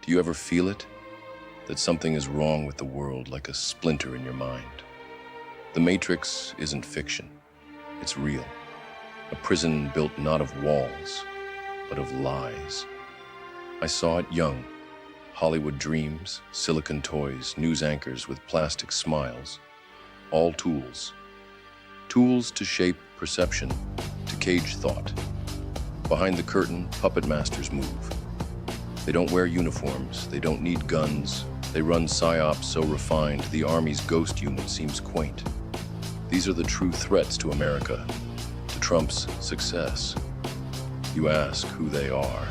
Do you ever feel it? That something is wrong with the world, like a splinter in your mind? The Matrix isn't fiction. It's real. A prison built not of walls, but of lies. I saw it young. Hollywood dreams, silicon toys, news anchors with plastic smiles. All tools. Tools to shape perception, to cage thought. Behind the curtain, puppet masters move. They don't wear uniforms, they don't need guns. They run psyops so refined, the Army's ghost unit seems quaint. These are the true threats to America, to Trump's success. You ask who they are.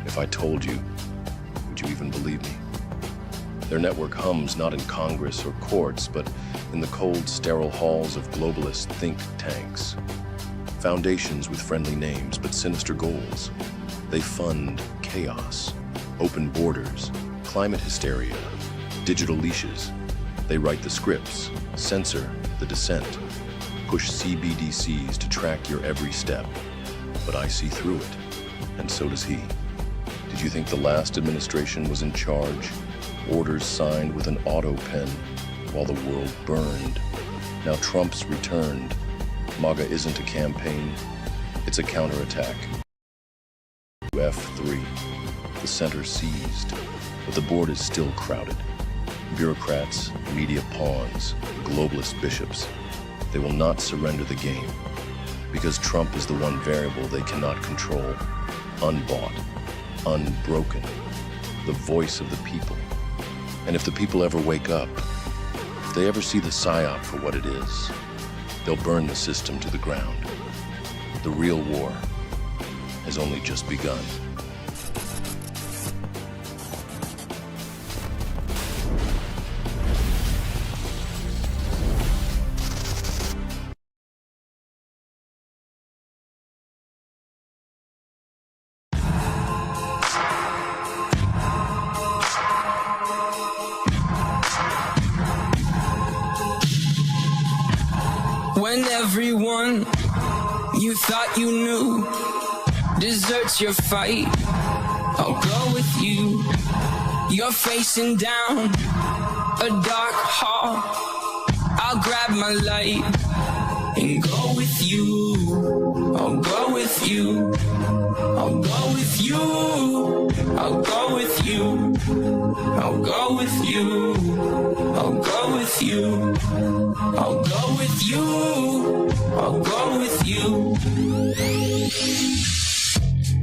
If I told you, would you even believe me? Their network hums not in Congress or courts, but in the cold, sterile halls of globalist think tanks. Foundations with friendly names, but sinister goals. They fund chaos, open borders, climate hysteria, digital leashes. They write the scripts, censor the dissent, push CBDCs to track your every step. But I see through it, and so does he. Did you think the last administration was in charge? Orders signed with an auto pen while the world burned. Now Trump's returned. MAGA isn't a campaign, it's a counterattack. F3, the center seized, but the board is still crowded. Bureaucrats, media pawns, globalist bishops. They will not surrender the game because Trump is the one variable they cannot control. Unbought, unbroken, the voice of the people. And if the people ever wake up, if they ever see the PSYOP for what it is, they'll burn the system to the ground. The real war has only just begun. When everyone you thought you knew deserts your fight, I'll go with you. You're facing down a dark hall. I'll grab my light and go with you. I'll go with you. I'll go with you. I'll go with you. I'll go with you. I'll go with you. I'll go with you. I'll go with you.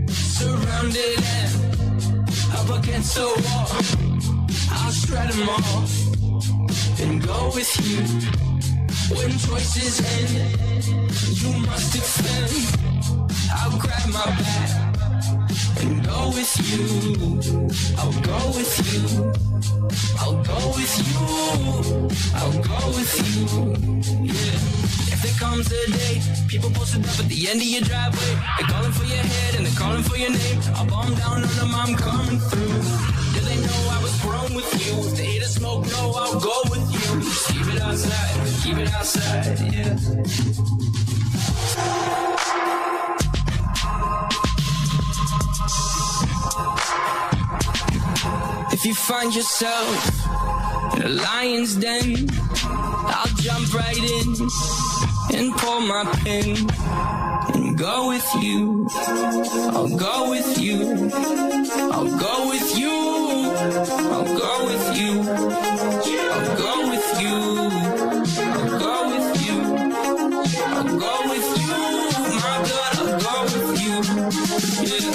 Surrounded and up against the wall, I'll shred them all and go with you. When choices end, you must defend. I'll grab my back and go with you. I'll go with you. I'll go with you. I'll go with you. Yeah. If there comes a day, people posted up at the end of your driveway. They're calling for your head and they're calling for your name. I'll bomb down on them, I'm coming through. Do they know I was grown with you? If they hate a smoke, no, I'll go with you. Just keep it outside, yeah. If you find yourself in a lion's den, I'll jump right in and pull my pin and go with you. I'll go with you. I'll go with you. I'll go with you. I'll go with you. I'll go with you. I'll go with you. My God, I'll go with you. Yeah.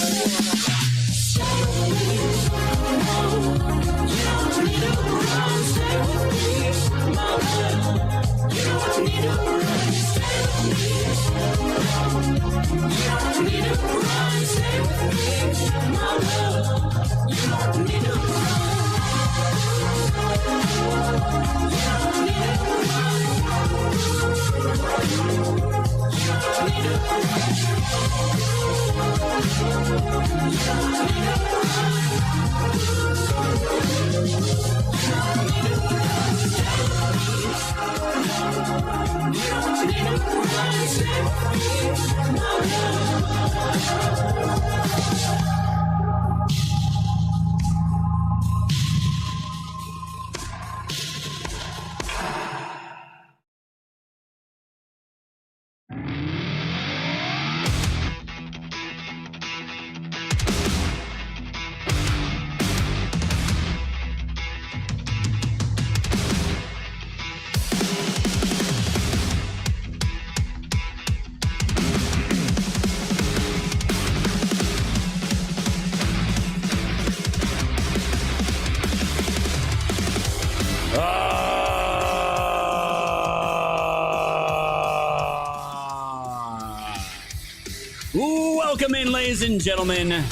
Welcome in, ladies and gentlemen.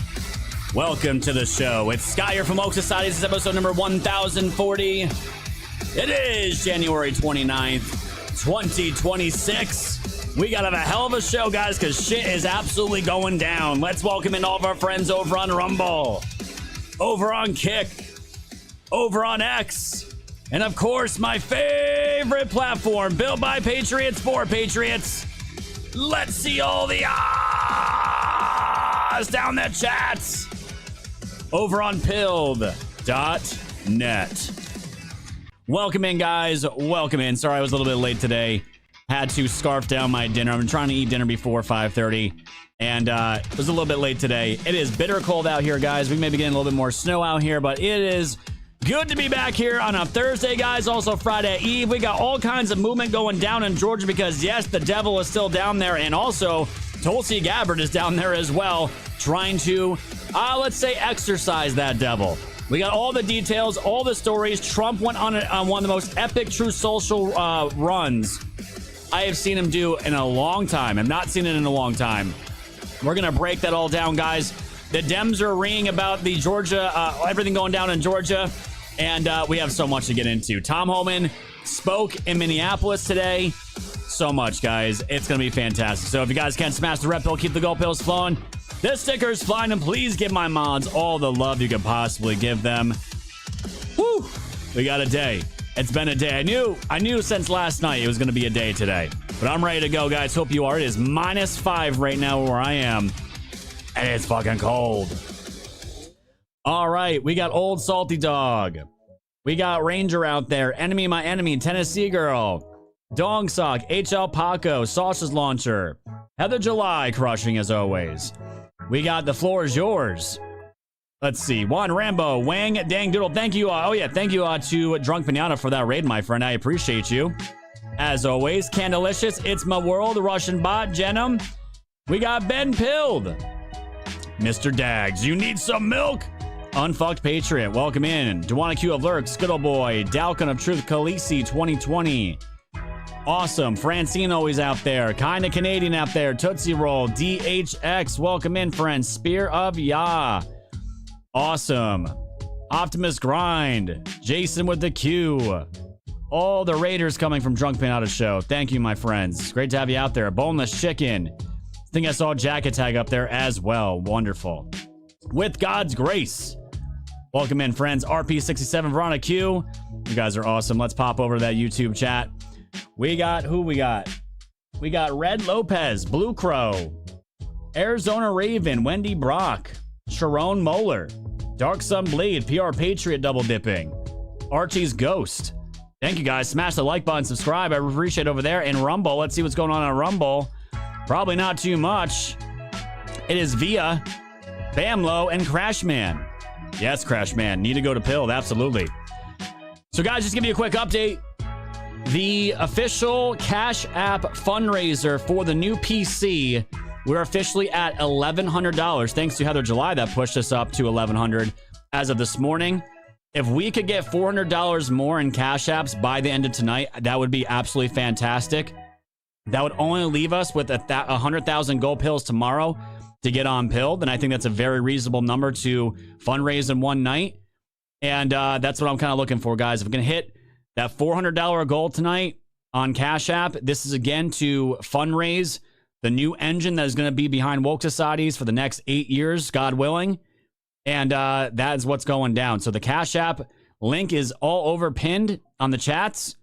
Welcome to the show. It's Sky here from Oak Society. This is episode number 1040. It is January 29th, 2026. We gotta have a hell of a show, guys, because shit is absolutely going down. Let's welcome in all of our friends over on Rumble, over on Kick, over on X, and of course, my favorite platform, built by Patriots for Patriots. Let's see all the ahs down the chats over on pilled.net. Welcome in, guys. Welcome in. Sorry I was a little bit late today. Had to scarf down my dinner. I've been trying to eat dinner before 5:30, and it was a little bit late today. It is bitter cold out here, guys. We may be getting a little bit more snow out here, but it is good to be back here on a Thursday, guys. Also Friday Eve. We got all kinds of movement going down in Georgia because, yes, the devil is still down there. And also, Tulsi Gabbard is down there as well, trying to, let's say, exorcise that devil. We got all the details, all the stories. Trump went on one of the most epic True Social runs I have seen him do in a long time. I've not seen it in a long time. We're going to break that all down, guys. The Dems are ringing about the Georgia, everything going down in Georgia. And we have so much to get into. Tom Homan spoke in Minneapolis today. So much, guys. It's going to be fantastic. So if you guys can smash the red pill, keep the gold pills flowing, the stickers flying, and please give my mods all the love you could possibly give them. Woo! We got a day. It's been a day. I knew since last night it was going to be a day today. But I'm ready to go, guys. Hope you are. It is -5 right now where I am. And it's fucking cold. All right, we got Old Salty Dog. We got Ranger out there. Enemy My Enemy, Tennessee Girl. Dong Sock, HL Paco, Sausage Launcher. Heather July crushing as always. We got The Floor Is Yours. Let's see. Juan Rambo, Wang Dang Doodle. Thank you. Thank you to Drunk Pinata for that raid, my friend. I appreciate you. As always, Candelicious, It's My World, Russian Bot, Jenum. We got Ben Pilled. Mr. Dags, you need some milk? Unfucked Patriot, welcome in. Dewana Q of Lurks, Good Old Boy, Dalkin of Truth, Khaleesi 2020. Awesome. Francine always out there. Kinda Canadian out there. Tootsie Roll, DHX, welcome in, friends. Spear of Yah. Awesome. Optimus Grind, Jason with the Q. All the raiders coming from Drunk Pinata Show. Thank you, my friends. Great to have you out there. Boneless Chicken. I think I saw Jacket Tag up there as well. Wonderful. With God's Grace. Welcome in, friends. RP67, Verona Q. You guys are awesome. Let's pop over to that YouTube chat. We got who we got? We got Red Lopez, Blue Crow, Arizona Raven, Wendy Brock, Sharon Moeller, Dark Sun Blade, PR Patriot double dipping, Archie's Ghost. Thank you, guys. Smash the like button, subscribe. I appreciate it over there. And Rumble. Let's see what's going on Rumble. Probably not too much. It is Via, Bamlo, and Crashman. Yes, Crashman. Need to go to Pilled. Absolutely. So, guys, just give you a quick update. The official Cash App fundraiser for the new PC, we're officially at $1,100. Thanks to Heather July that pushed us up to $1,100 as of this morning. If we could get $400 more in Cash Apps by the end of tonight, that would be absolutely fantastic. That would only leave us with 100,000 gold pills tomorrow to get on Pilled, and I think that's a very reasonable number to fundraise in one night. And that's what I'm kind of looking for, guys. If we can hit that $400 goal tonight on Cash App, this is again to fundraise the new engine that is going to be behind Woke Societies for the next 8 years, God willing. And that is what's going down. So the Cash App link is all over pinned on the chats.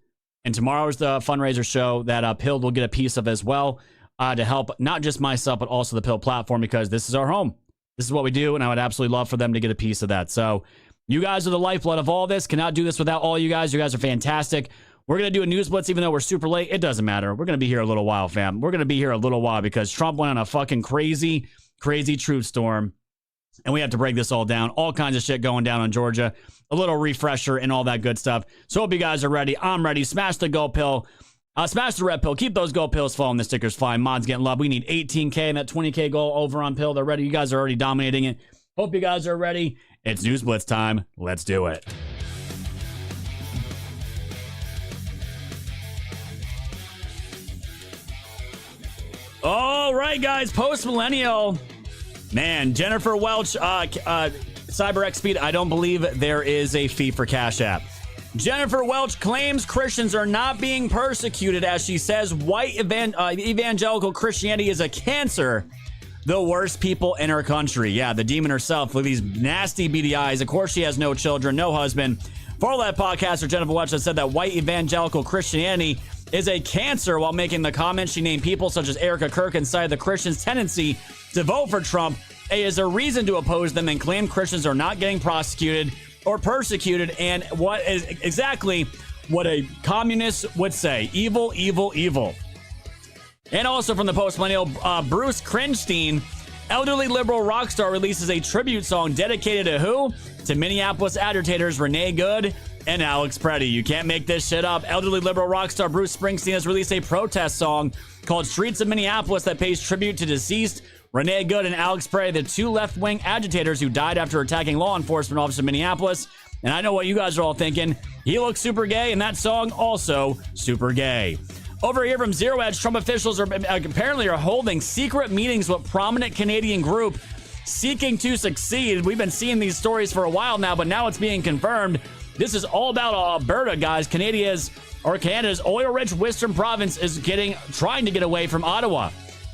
And tomorrow is the fundraiser show that Pilled will get a piece of as well to help not just myself, but also the Pilled platform, because this is our home. This is what we do, and I would absolutely love for them to get a piece of that. So you guys are the lifeblood of all this. Cannot do this without all you guys. You guys are fantastic. We're going to do a news blitz even though we're super late. It doesn't matter. We're going to be here a little while, fam. We're going to be here a little while because Trump went on a fucking crazy truth storm. And we have to break this all down. All kinds of shit going down on Georgia. A little refresher and all that good stuff. So hope you guys are ready. I'm ready. Smash the gold pill. Smash the red pill. Keep those gold pills flowing. The stickers flying. Mods getting love. We need 18K and that 20K goal over on pill. They're ready. You guys are already dominating it. Hope you guys are ready. It's News Blitz time. Let's do it. All right, guys. Post-millennial. Man, Jennifer Welch, CyberX Speed, I don't believe there is a fee for Cash App. Jennifer Welch claims Christians are not being persecuted as she says white evangelical Christianity is a cancer, the worst people in her country. Yeah, the demon herself with these nasty beady eyes. Of course, she has no children, no husband. For that podcaster, Jennifer Welch has said that white evangelical Christianity is a cancer while making the comment. She named people such as Erica Kirk and cited the Christians' tendency to vote for Trump as a reason to oppose them and claim Christians are not getting prosecuted or persecuted, and what is exactly what a communist would say. Evil, evil, evil. And also from the post-millennial, Bruce Springsteen, elderly liberal rock star, releases a tribute song dedicated to who? To Minneapolis agitators Renee Good and Alex Preddy. You can't make this shit up. Elderly liberal rock star Bruce Springsteen has released a protest song called Streets of Minneapolis that pays tribute to deceased Renee Good and Alex Preddy, the two left-wing agitators who died after attacking law enforcement officers in Minneapolis. And I know what you guys are all thinking. He looks super gay, and that song also super gay. Over here from Zero Edge, Trump officials apparently are holding secret meetings with prominent Canadian group seeking to succeed. We've been seeing these stories for a while now, but now it's being confirmed. This is all about Alberta, guys. Canada's oil-rich Western province is trying to get away from Ottawa.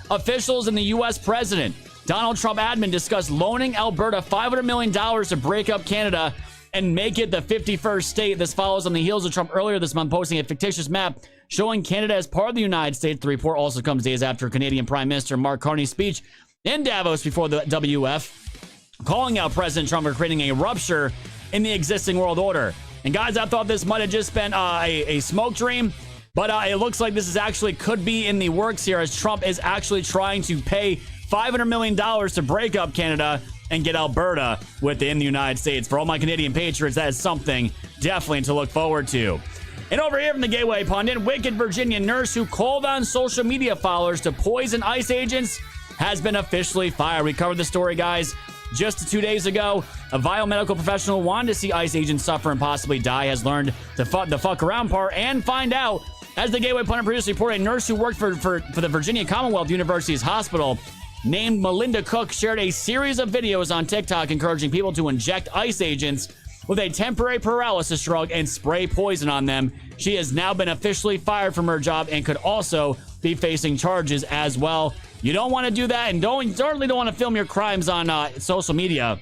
Officials and the U.S. President Donald Trump admin discussed loaning Alberta $500 million to break up Canada and make it the 51st state. This follows on the heels of Trump earlier this month posting a fictitious map showing Canada as part of the United States. The report also comes days after Canadian Prime Minister Mark Carney's speech in Davos before the WF, calling out President Trump for creating a rupture in the existing world order. And guys, I thought this might have just been a smoke dream, but it looks like this is actually could be in the works here, as Trump is actually trying to pay $500 million to break up Canada and get Alberta within the United States. For all my Canadian patriots, that is something definitely to look forward to. And over here from the Gateway Pundit, wicked Virginia nurse who called on social media followers to poison ICE agents has been officially fired. We covered the story, guys, just 2 days ago. A biomedical professional wanted to see ICE agents suffer and possibly die, has learned the fuck around part and find out. As the Gateway Pundit previously reported, a nurse who worked for the Virginia Commonwealth University's hospital named Melinda Cook shared a series of videos on TikTok encouraging people to inject ICE agents with a temporary paralysis drug and spray poison on them. She has now been officially fired from her job and could also be facing charges as well. You don't want to do that, and certainly don't want to film your crimes on social media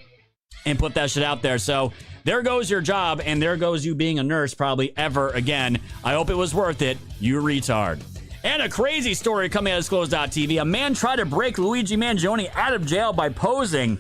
and put that shit out there. So there goes your job, and there goes you being a nurse probably ever again. I hope it was worth it, you retard. And a crazy story coming out of Disclosed.tv. A man tried to break Luigi Mangione out of jail by posing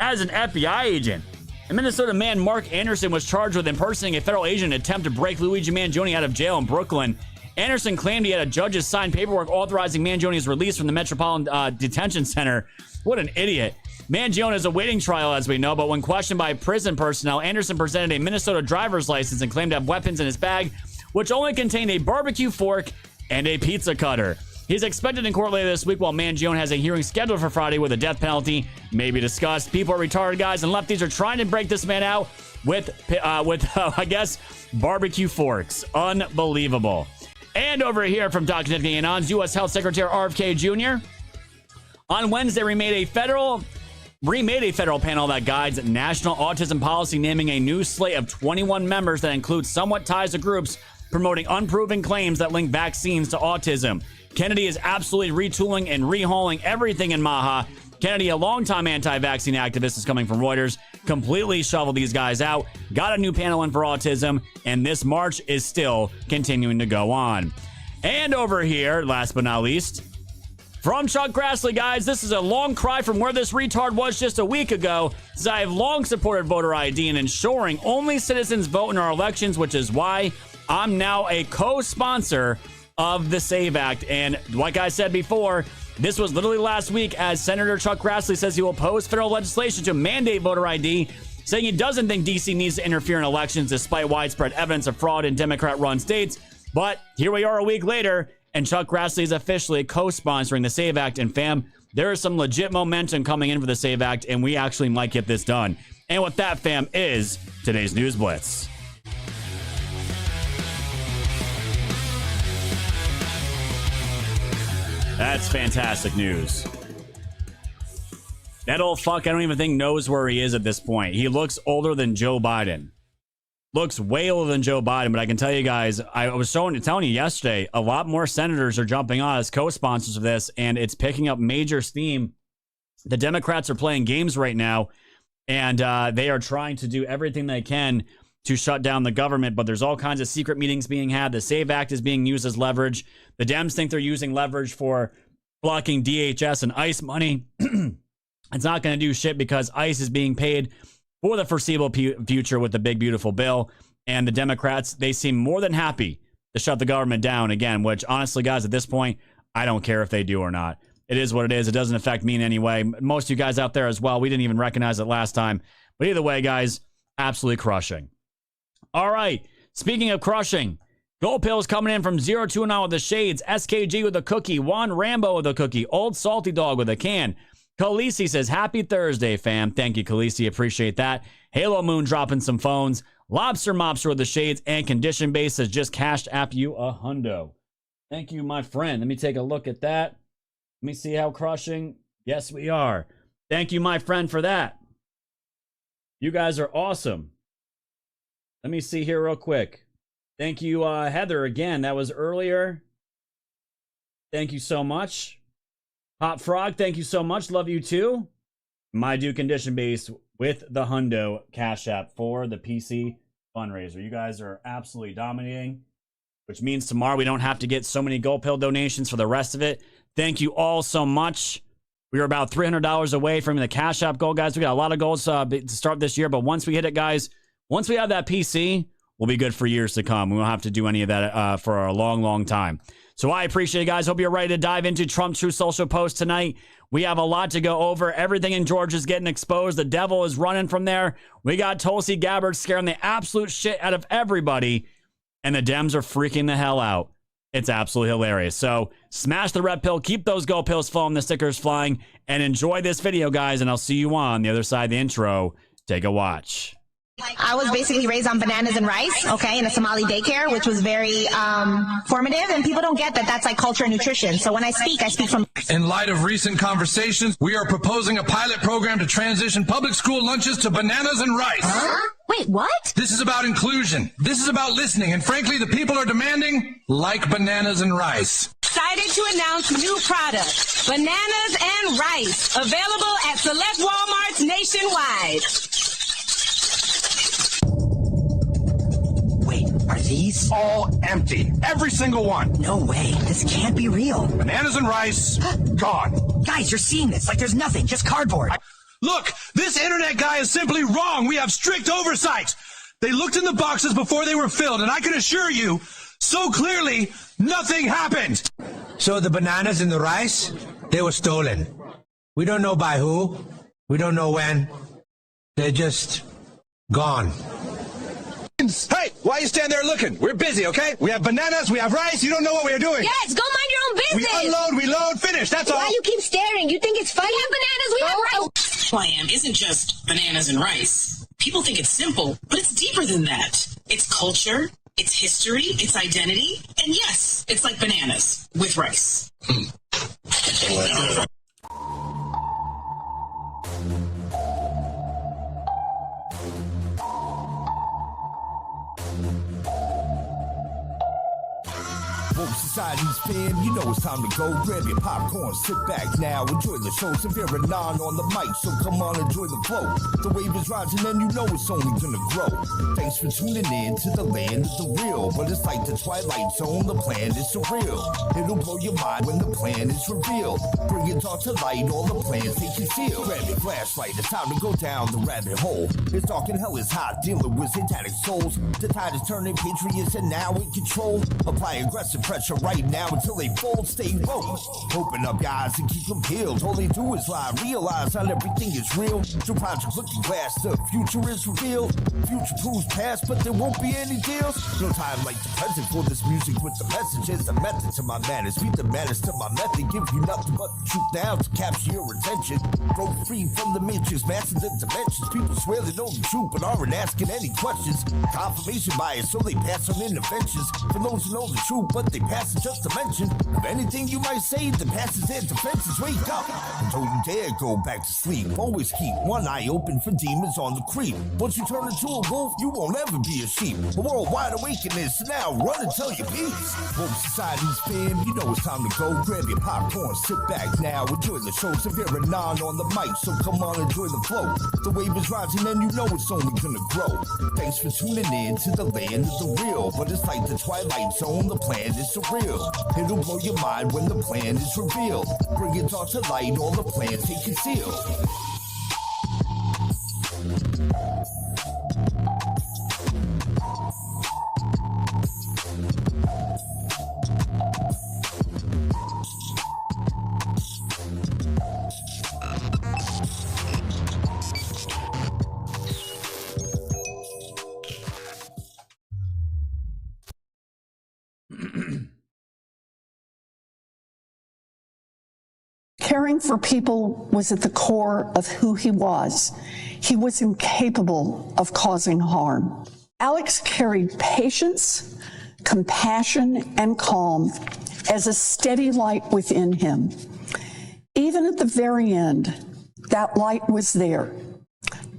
as an FBI agent. A Minnesota man, Mark Anderson, was charged with impersonating a federal agent in an attempt to break Luigi Mangione out of jail in Brooklyn. Anderson claimed he had a judge's signed paperwork authorizing Mangione's release from the Metropolitan Detention Center. What an idiot. Mangione is awaiting trial, as we know, but when questioned by prison personnel, Anderson presented a Minnesota driver's license and claimed to have weapons in his bag, which only contained a barbecue fork and a pizza cutter. He's expected in court later this week, while Mangione has a hearing scheduled for Friday with a death penalty may be discussed. People are retarded, guys, and lefties are trying to break this man out with I guess, barbecue forks. Unbelievable. And over here from Dr. Nick Anons, U.S. Health Secretary RFK Jr. on Wednesday remade a federal panel that guides national autism policy, naming a new slate of 21 members that includes somewhat ties to groups promoting unproven claims that link vaccines to autism. Kennedy is absolutely retooling and rehauling everything in Maha. Kennedy, a longtime anti-vaccine activist, is coming from Reuters, completely shoveled these guys out, got a new panel in for autism, and this march is still continuing to go on. And over here, last but not least, from Chuck Grassley, guys, this is a long cry from where this retard was just a week ago, as I have long supported voter ID and ensuring only citizens vote in our elections, which is why I'm now a co-sponsor of the SAVE Act. And like I said before, this was literally last week as Senator Chuck Grassley says he will oppose federal legislation to mandate voter ID, saying he doesn't think D.C. needs to interfere in elections despite widespread evidence of fraud in Democrat-run states. But here we are a week later, and Chuck Grassley is officially co-sponsoring the SAVE Act. And fam, there is some legit momentum coming in for the SAVE Act, and we actually might get this done. And with that, fam, is today's News Blitz. That's fantastic news. That old fuck, I don't even think knows where he is at this point. He looks older than Joe Biden. Looks way older than Joe Biden, but I can tell you guys, I was telling you yesterday, a lot more senators are jumping on as co-sponsors of this, and it's picking up major steam. The Democrats are playing games right now, and they are trying to do everything they can to shut down the government, but there's all kinds of secret meetings being had. The SAVE Act is being used as leverage. The Dems think they're using leverage for blocking DHS and ICE money. It's not going to do shit because ICE is being paid for the foreseeable future with the big, beautiful bill. And the Democrats, they seem more than happy to shut the government down again, which honestly, guys, at this point, I don't care if they do or not. It is what it is. It doesn't affect me in any way. Most of you guys out there as well, we didn't even recognize it last time. But either way, guys, absolutely crushing. All right. Speaking of crushing, Gold Pills coming in from 029 with the shades, SKG with a cookie, Juan Rambo with a cookie, Old Salty Dog with a can. Khaleesi says, happy Thursday, fam. Thank you, Khaleesi. Appreciate that. Halo Moon dropping some phones. Lobster Mobster with the shades, and Condition Base says, just cashed app you a hundo. Thank you, my friend. Let me take a look at that. Let me see how crushing. Yes, we are. Thank you, my friend, for that. You guys are awesome. Let me see here real quick. Thank you, Heather, again. That was earlier. Thank you so much. Hot Frog, thank you so much. Love you too. My Duke Condition Base with the Hundo Cash App for the PC fundraiser. You guys are absolutely dominating, which means tomorrow we don't have to get so many Gold Pill donations for the rest of it. Thank you all so much. We are about $300 away from the Cash App goal, guys. We got a lot of goals to start this year, but once we hit it, guys, once we have that PC, we'll be good for years to come. We won't have to do any of that for a long, long time. So I appreciate it, guys. Hope you're ready to dive into Trump's Truth Social post tonight. We have a lot to go over. Everything in Georgia is getting exposed. The devil is running from there. We got Tulsi Gabbard scaring the absolute shit out of everybody. And the Dems are freaking the hell out. It's absolutely hilarious. So smash the red pill. Keep those gold pills flowing, the stickers flying. And enjoy this video, guys. And I'll see you on the other side of the intro. Take a watch. I was basically raised on bananas and rice, okay, in a Somali daycare, which was very formative, and people don't get that that's like culture and nutrition. So when I speak from... In light of recent conversations, we are proposing a pilot program to transition public school lunches to bananas and rice. Huh? Wait, what? This is about inclusion. This is about listening, and frankly, the people are demanding like bananas and rice. Excited to announce new product, bananas and rice, available at select Walmarts nationwide. Are these All empty. Every single one. No way. This can't be real. Bananas and rice, gone. Guys, you're seeing this like there's nothing, just cardboard. Look, this internet guy is simply wrong. We have strict oversight. They looked in the boxes before they were filled, and I can assure you, so clearly, nothing happened. So the bananas and the rice, they were stolen. We don't know by who. We don't know when. They're just gone. Hey, why you stand there looking? We're busy, okay? We have bananas, we have rice, you don't know what we are doing. Yes, go mind your own business. We unload, we load, finish, that's all. Why you keep staring? You think it's funny? We have bananas, we have rice. Plan isn't just bananas and rice. People think it's simple, but it's deeper than that. It's culture, it's history, it's identity, and yes, it's like bananas with rice. Woke society's fam, you know it's time to go. Grab your popcorn, sit back now, enjoy the show. Severe and non on the mic, so come on, enjoy the flow. The wave is rising and you know it's only gonna grow. Thanks for tuning in to the land of the real. But it's like the Twilight Zone, the plan is surreal. It'll blow your mind when the plan is revealed. Bring it all to light, all the plans they conceal. Grab your flashlight, it's time to go down the rabbit hole. It's dark and hell is hot, dealing with satanic souls. The tide is turning, patriots are now in control. Apply aggressive pressure right now until they fold. Stay woke, open up your eyes and keep them peeled. All they do is lie, realize not everything is real. Through Project Looking Glass, the future is revealed. Future proves past, but there won't be any deals. No time like the present for this music with the messages. The method to my madness, beat the madness to my method. Give you nothing but the truth now to capture your attention. Broke free from the matrix, master the dimensions. People swear they know the truth, but aren't asking any questions. Confirmation bias, so they pass on interventions. For those who know the truth, but they pass it just to mention. Of anything you might say, the passes their defenses. Wake up, and don't you dare go back to sleep. Always keep one eye open for demons on the creep. Once you turn into a wolf, you won't ever be a sheep. A worldwide awakening, so now run and tell your peace. Woke Society's fam, you know it's time to go. Grab your popcorn, sit back now, enjoy the show. Severe and non on the mic, so come on, enjoy the flow. The wave is rising and you know it's only gonna grow. Thanks for tuning in to the land of the real. But it's like the Twilight Zone, the plan is surreal. It'll blow your mind when the plan is revealed. Bring it all to light, all the plans they conceal. Caring for people was at the core of who he was. He was incapable of causing harm. Alex carried patience, compassion, and calm as a steady light within him. Even at the very end, that light was there.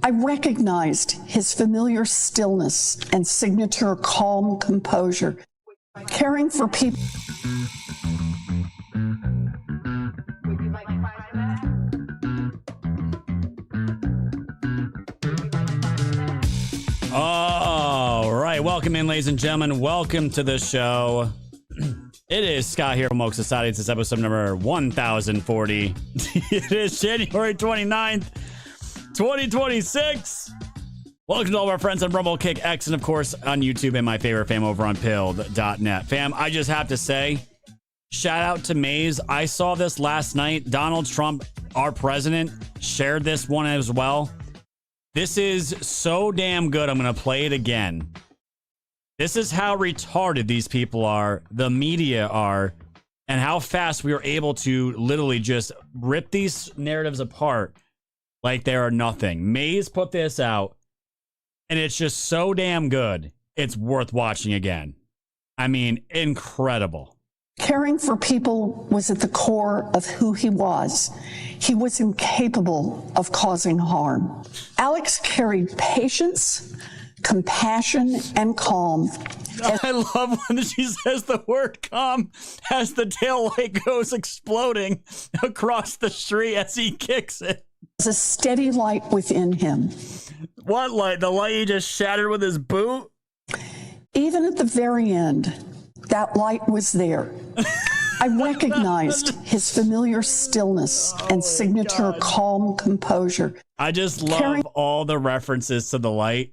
I recognized his familiar stillness and signature calm composure. Caring for people. All right, welcome in, ladies and gentlemen. Welcome to the show. It is Scott here from Woke Society. This is episode number 1040. It is January 29th, 2026. Welcome to all of our friends on Rumble, Kick, X, and of course on YouTube, and my favorite fam over on Pilled.net. Fam, I just have to say, shout out to Maze. I saw this last night. Donald Trump, our president, shared this one as well. This is so damn good. I'm going to play it again. This is how retarded these people are, the media are, and how fast we are able to literally just rip these narratives apart like they are nothing. Maze put this out, and it's just so damn good. It's worth watching again. I mean, incredible. Caring for people was at the core of who he was. He was incapable of causing harm. Alex carried patience, compassion, and calm. I love when she says the word calm as the tail light goes exploding across the street as he kicks it. There's a steady light within him. What light? The light he just shattered with his boot? Even at the very end, that light was there. I recognized his familiar stillness and signature calm composure. I just love all the references to the light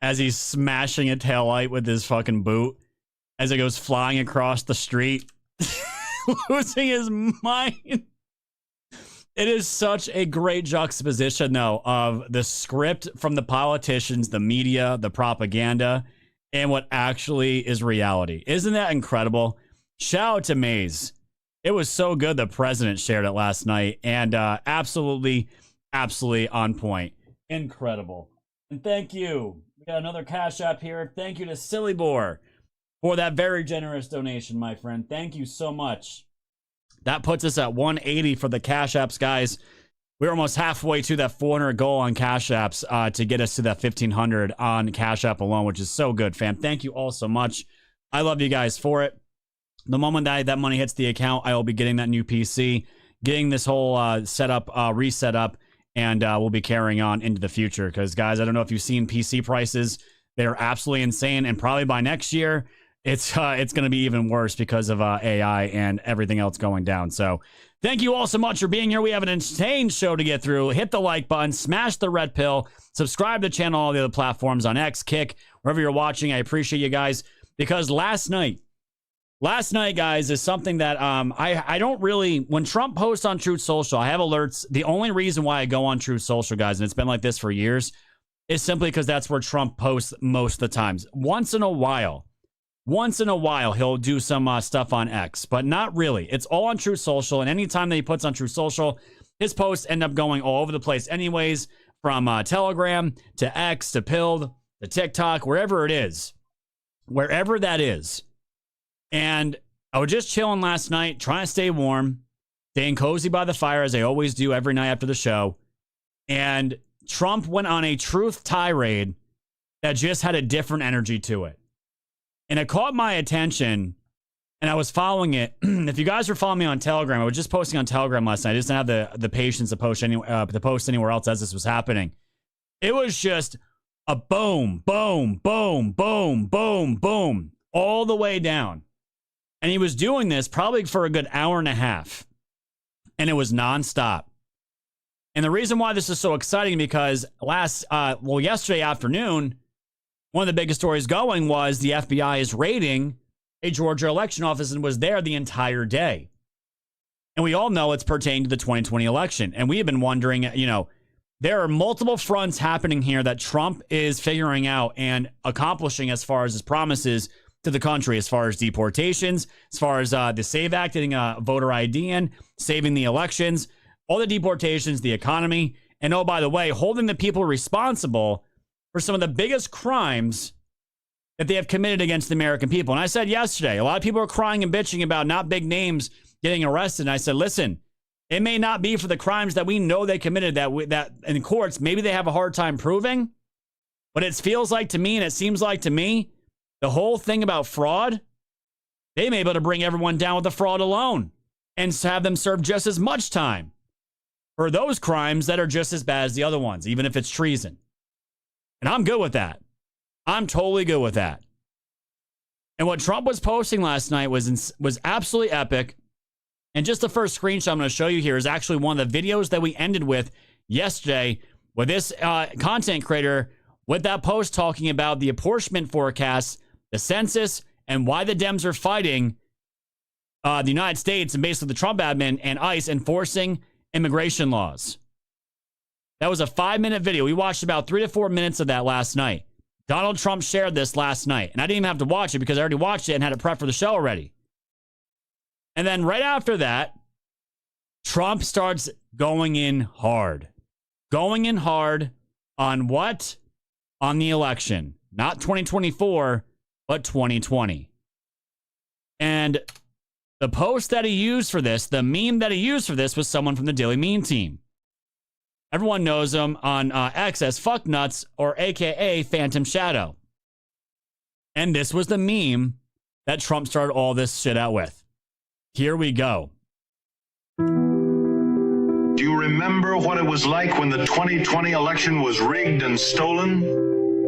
as he's smashing a taillight with his fucking boot as it goes flying across the street, losing his mind. It is such a great juxtaposition, though, of the script from the politicians, the media, the propaganda, and what actually is reality. Isn't that incredible? Shout out to Maze. It was so good the president shared it last night, and absolutely on point. Incredible. And thank you. We got another Cash App here. Thank you to Silly Boar for that very generous donation, my friend. Thank you so much. That puts us at 180 for the Cash Apps, guys. We're almost halfway to that 400 goal on Cash Apps to get us to that 1,500 on Cash App alone, which is so good, fam. Thank you all so much. I love you guys for it. The moment that money hits the account, I will be getting that new PC, getting this whole setup reset up, and we'll be carrying on into the future. Because, guys, I don't know if you've seen PC prices. They're absolutely insane, and probably by next year, it's going to be even worse because of AI and everything else going down. So thank you all so much for being here. We have an insane show to get through. Hit the like button, smash the red pill, subscribe to the channel, all the other platforms on X, Kick, wherever you're watching. I appreciate you guys, because last night, guys, is something that I don't really, when Trump posts on Truth Social, I have alerts. The only reason why I go on Truth Social, guys, and it's been like this for years, is simply because that's where Trump posts most of the times. Once in a while, he'll do some stuff on X, but not really. It's all on Truth Social, and anytime that he puts on Truth Social, his posts end up going all over the place anyways, from Telegram to X to Pilled to TikTok, wherever it is. Wherever that is. And I was just chilling last night, trying to stay warm, staying cozy by the fire, as I always do every night after the show. And Trump went on a truth tirade that just had a different energy to it. And it caught my attention, and I was following it. If you guys were following me on Telegram, I was just posting on Telegram last night. I just didn't have the patience to post anywhere else as this was happening. It was just a boom, boom, boom, boom, boom, boom, all the way down. And he was doing this probably for a good hour and a half. And it was nonstop. And the reason why this is so exciting, because yesterday afternoon, one of the biggest stories going was the FBI is raiding a Georgia election office and was there the entire day. And we all know it's pertaining to the 2020 election. And we have been wondering, there are multiple fronts happening here that Trump is figuring out and accomplishing as far as his promises to the country, as far as deportations, as far as the SAVE Act, getting voter ID in, saving the elections, all the deportations, the economy, and oh, by the way, holding the people responsible for some of the biggest crimes that they have committed against the American people. And I said yesterday, a lot of people are crying and bitching about not big names getting arrested. And I said, listen, it may not be for the crimes that we know they committed that in courts, maybe they have a hard time proving, but it feels like to me, and it seems like to me, the whole thing about fraud, they may be able to bring everyone down with the fraud alone and have them serve just as much time for those crimes that are just as bad as the other ones, even if it's treason. And I'm good with that. I'm totally good with that. And what Trump was posting last night was absolutely epic. And just the first screenshot I'm going to show you here is actually one of the videos that we ended with yesterday with this content creator with that post talking about the apportionment forecasts, the census, and why the Dems are fighting the United States and basically the Trump admin and ICE enforcing immigration laws. That was a 5-minute video. We watched about 3 to 4 minutes of that last night. Donald Trump shared this last night, and I didn't even have to watch it because I already watched it and had it prepped for the show already. And then right after that, Trump starts going in hard. Going in hard on what? On the election. Not 2024, but 2020. And the post that he used for this, the meme that he used for this was someone from the Daily Meme team. Everyone knows him on X as Fucknuts, or AKA Phantom Shadow. And this was the meme that Trump started all this shit out with. Here we go. Do you remember what it was like when the 2020 election was rigged and stolen?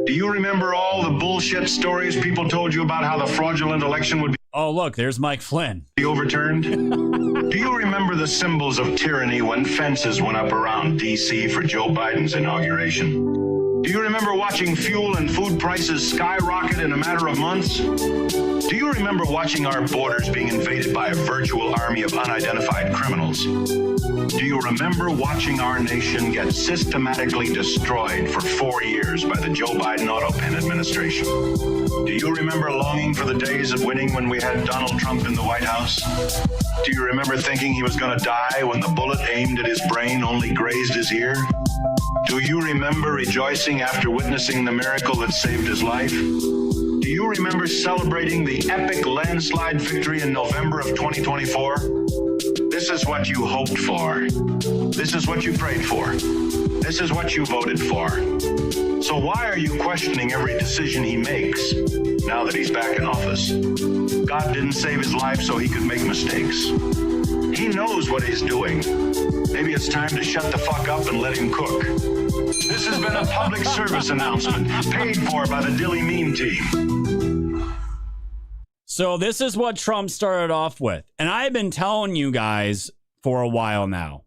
Do you remember all the bullshit stories people told you about how the fraudulent election would be? Oh, look, there's Mike Flynn. Be overturned? Do you remember the symbols of tyranny when fences went up around D.C. for Joe Biden's inauguration? Do you remember watching fuel and food prices skyrocket in a matter of months? Do you remember watching our borders being invaded by a virtual army of unidentified criminals? Do you remember watching our nation get systematically destroyed for 4 years by the Joe Biden Autopen administration? Do you remember longing for the days of winning when we had Donald Trump in the White House? Do you remember thinking he was going to die when the bullet aimed at his brain only grazed his ear? Do you remember rejoicing after witnessing the miracle that saved his life? Do you remember celebrating the epic landslide victory in November of 2024? This is what you hoped for. This is what you prayed for. This is what you voted for. So why are you questioning every decision he makes now that he's back in office? God didn't save his life so he could make mistakes. He knows what he's doing. Maybe it's time to shut the fuck up and let him cook. This has been a public service announcement paid for by the Dilly Meme team. So this is what Trump started off with. And I've been telling you guys for a while now.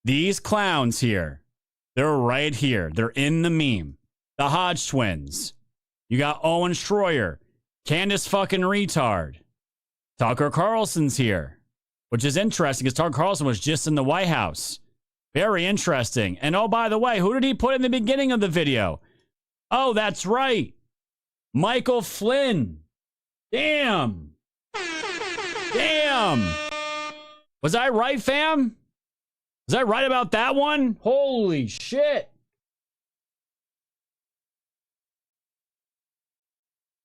These clowns here, they're right here. They're in the meme. The Hodge twins. You got Owen Schroyer. Candace fucking retard. Tucker Carlson's here. Which is interesting because Tucker Carlson was just in the White House. Very interesting. And oh, by the way, who did he put in the beginning of the video? Oh, that's right. Michael Flynn. Damn. Damn. Was I right, fam? Was I right about that one? Holy shit.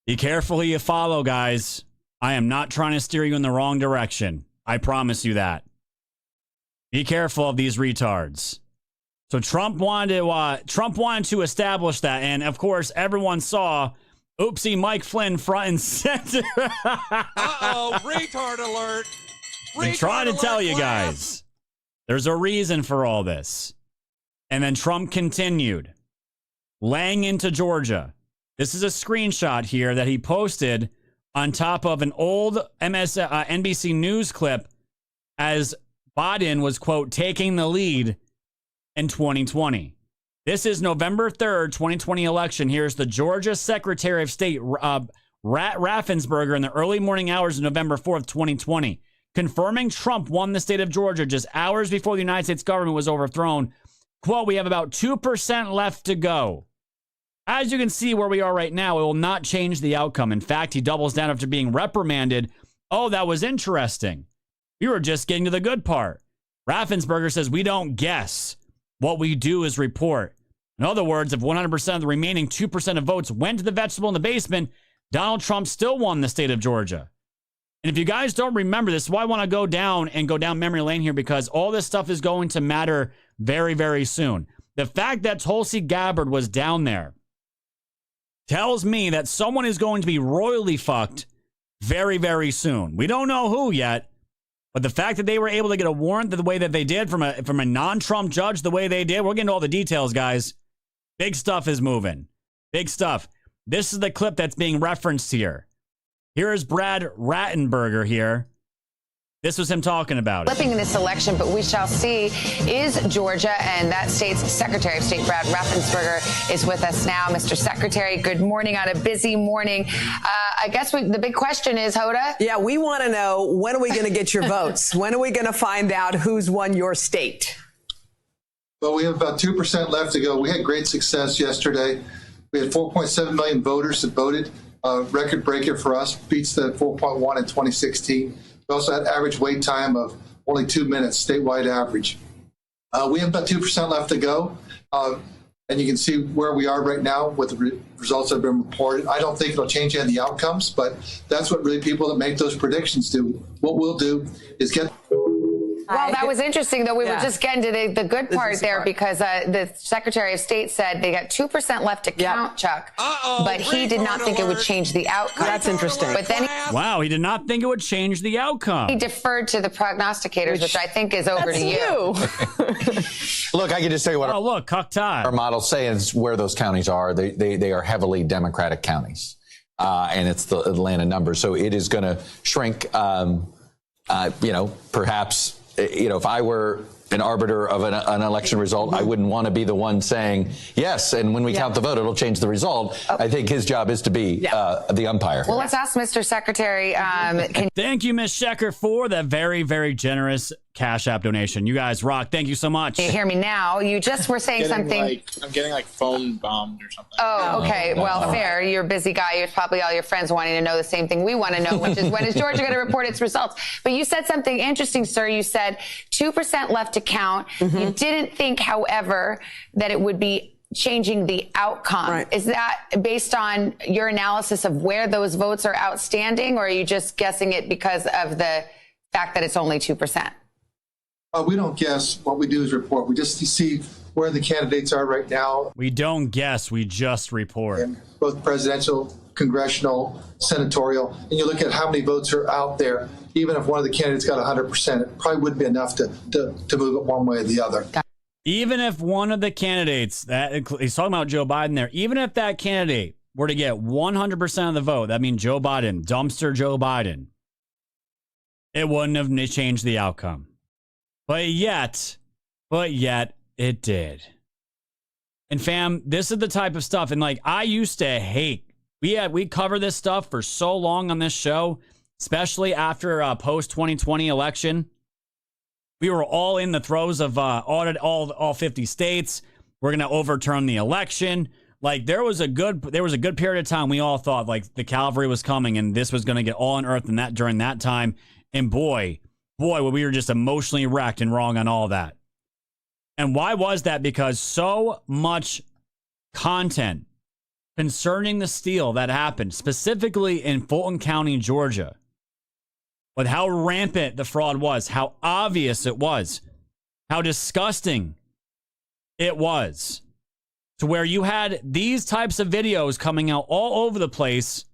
Be careful who you follow, guys. I am not trying to steer you in the wrong direction. I promise you that. Be careful of these retards. So Trump wanted to establish that, and of course, everyone saw, oopsie, Mike Flynn front and center. Uh-oh, retard alert. I'm trying to tell you guys, there's a reason for all this. And then Trump continued, laying into Georgia. This is a screenshot here that he posted on top of an old NBC News clip as Biden was, quote, taking the lead in 2020. This is November 3rd, 2020 election. Here's the Georgia Secretary of State, Raffensperger, in the early morning hours of November 4th, 2020, confirming Trump won the state of Georgia just hours before the United States government was overthrown. Quote, we have about 2% left to go. As you can see where we are right now, it will not change the outcome. In fact, he doubles down after being reprimanded. Oh, that was interesting. We were just getting to the good part. Raffensperger says, we don't guess. What we do is report. In other words, if 100% of the remaining 2% of votes went to the vegetable in the basement, Donald Trump still won the state of Georgia. And if you guys don't remember this, why I want to go down memory lane here, because all this stuff is going to matter very, very soon. The fact that Tulsi Gabbard was down there tells me that someone is going to be royally fucked very, very soon. We don't know who yet, but the fact that they were able to get a warrant the way that they did from a non-Trump judge the way they did, we're getting all the details, guys. Big stuff is moving. Big stuff. This is the clip that's being referenced here. Here is Brad Rattenberger here. This was him talking about it. Flipping in this election, but we shall see. Is Georgia, and that state's Secretary of State, Brad Raffensperger, is with us now. Mr. Secretary, good morning on a busy morning. I guess the big question is, Hoda? Yeah, we want to know, when are we going to get your votes? When are we going to find out who's won your state? Well, we have about 2% left to go. We had great success yesterday. We had 4.7 million voters that voted. Record breaker for us, beats the 4.1 in 2016. We also had average wait time of only 2 minutes, statewide average. We have about 2% left to go. And you can see where we are right now with the results that have been reported. I don't think it'll change any of the outcomes, but that's what really people that make those predictions do. What we'll do is get... Well, that was interesting, though. We were just getting to the good part there because the Secretary of State said they got 2% left to count, Chuck. But he did not think it would change the outcome. That's interesting. But then wow, he did not think it would change the outcome. He deferred to the prognosticators, which I think is over to you. Look, I can just tell you what our model's saying is where those counties are. They are heavily Democratic counties. And it's the Atlanta number. So it is going to shrink, perhaps... if I were an arbiter of an election result, I wouldn't want to be the one saying yes. And when we count the vote, it'll change the result. I think his job is to be the umpire. Well, let's ask Mr. Secretary. Thank you, Ms. Shecker, for that very, very generous Cash App donation. You guys rock. Thank you so much. Can you hear me now? You just were saying something. I'm getting phone bombed or something. Oh, okay. Well, fair. You're a busy guy. You're probably all your friends wanting to know the same thing we want to know, which is when is Georgia going to report its results? But you said something interesting, sir. You said 2% left to count. Mm-hmm. You didn't think, however, that it would be changing the outcome. Right. Is that based on your analysis of where those votes are outstanding, or are you just guessing it because of the fact that it's only 2%? We don't guess. What we do is report. We just see where the candidates are right now. We don't guess. We just report. In both presidential, congressional, senatorial, and you look at how many votes are out there. Even if one of the candidates got 100%, it probably wouldn't be enough to move it one way or the other. Even if one of the candidates, that he's talking about Joe Biden there, even if that candidate were to get 100% of the vote, that means Joe Biden, dumpster Joe Biden, it wouldn't have changed the outcome. But yet it did. And fam, this is the type of stuff. And like, I used to hate, we cover this stuff for so long on this show, especially after post 2020 election. We were all in the throes of audit all 50 states. We're going to overturn the election. Like there was a good period of time we all thought like the cavalry was coming and this was going to get all unearthed in that during that time. And boy, we were just emotionally wrecked and wrong on all that. And why was that? Because so much content concerning the steal that happened, specifically in Fulton County, Georgia, with how rampant the fraud was, how obvious it was, how disgusting it was, to where you had these types of videos coming out all over the place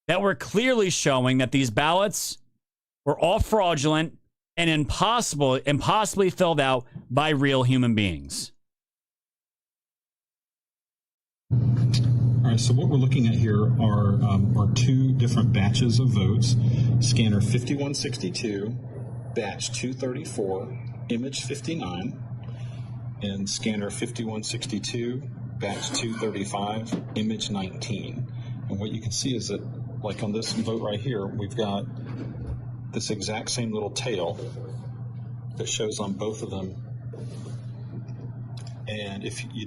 that were clearly showing that these ballots were all fraudulent and impossibly filled out by real human beings. All right, so what we're looking at here are two different batches of votes. Scanner 5162, batch 234, image 59, and scanner 5162, batch 235, image 19. And what you can see is that, like on this vote right here, we've got this exact same little tail that shows on both of them. And if you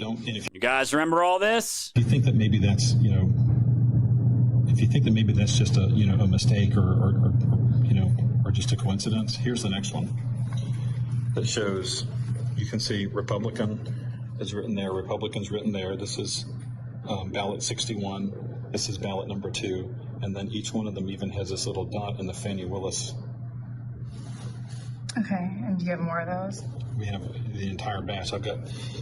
guys remember all this, you think that maybe that's, if you think that maybe that's just a mistake or just a coincidence, here's the next one that shows, you can see Republican is written there, Republicans written there. This is ballot 61. This is ballot number 2. And then each one of them even has this little dot in the Fannie Willis. Okay, and do you have more of those? We have the entire batch.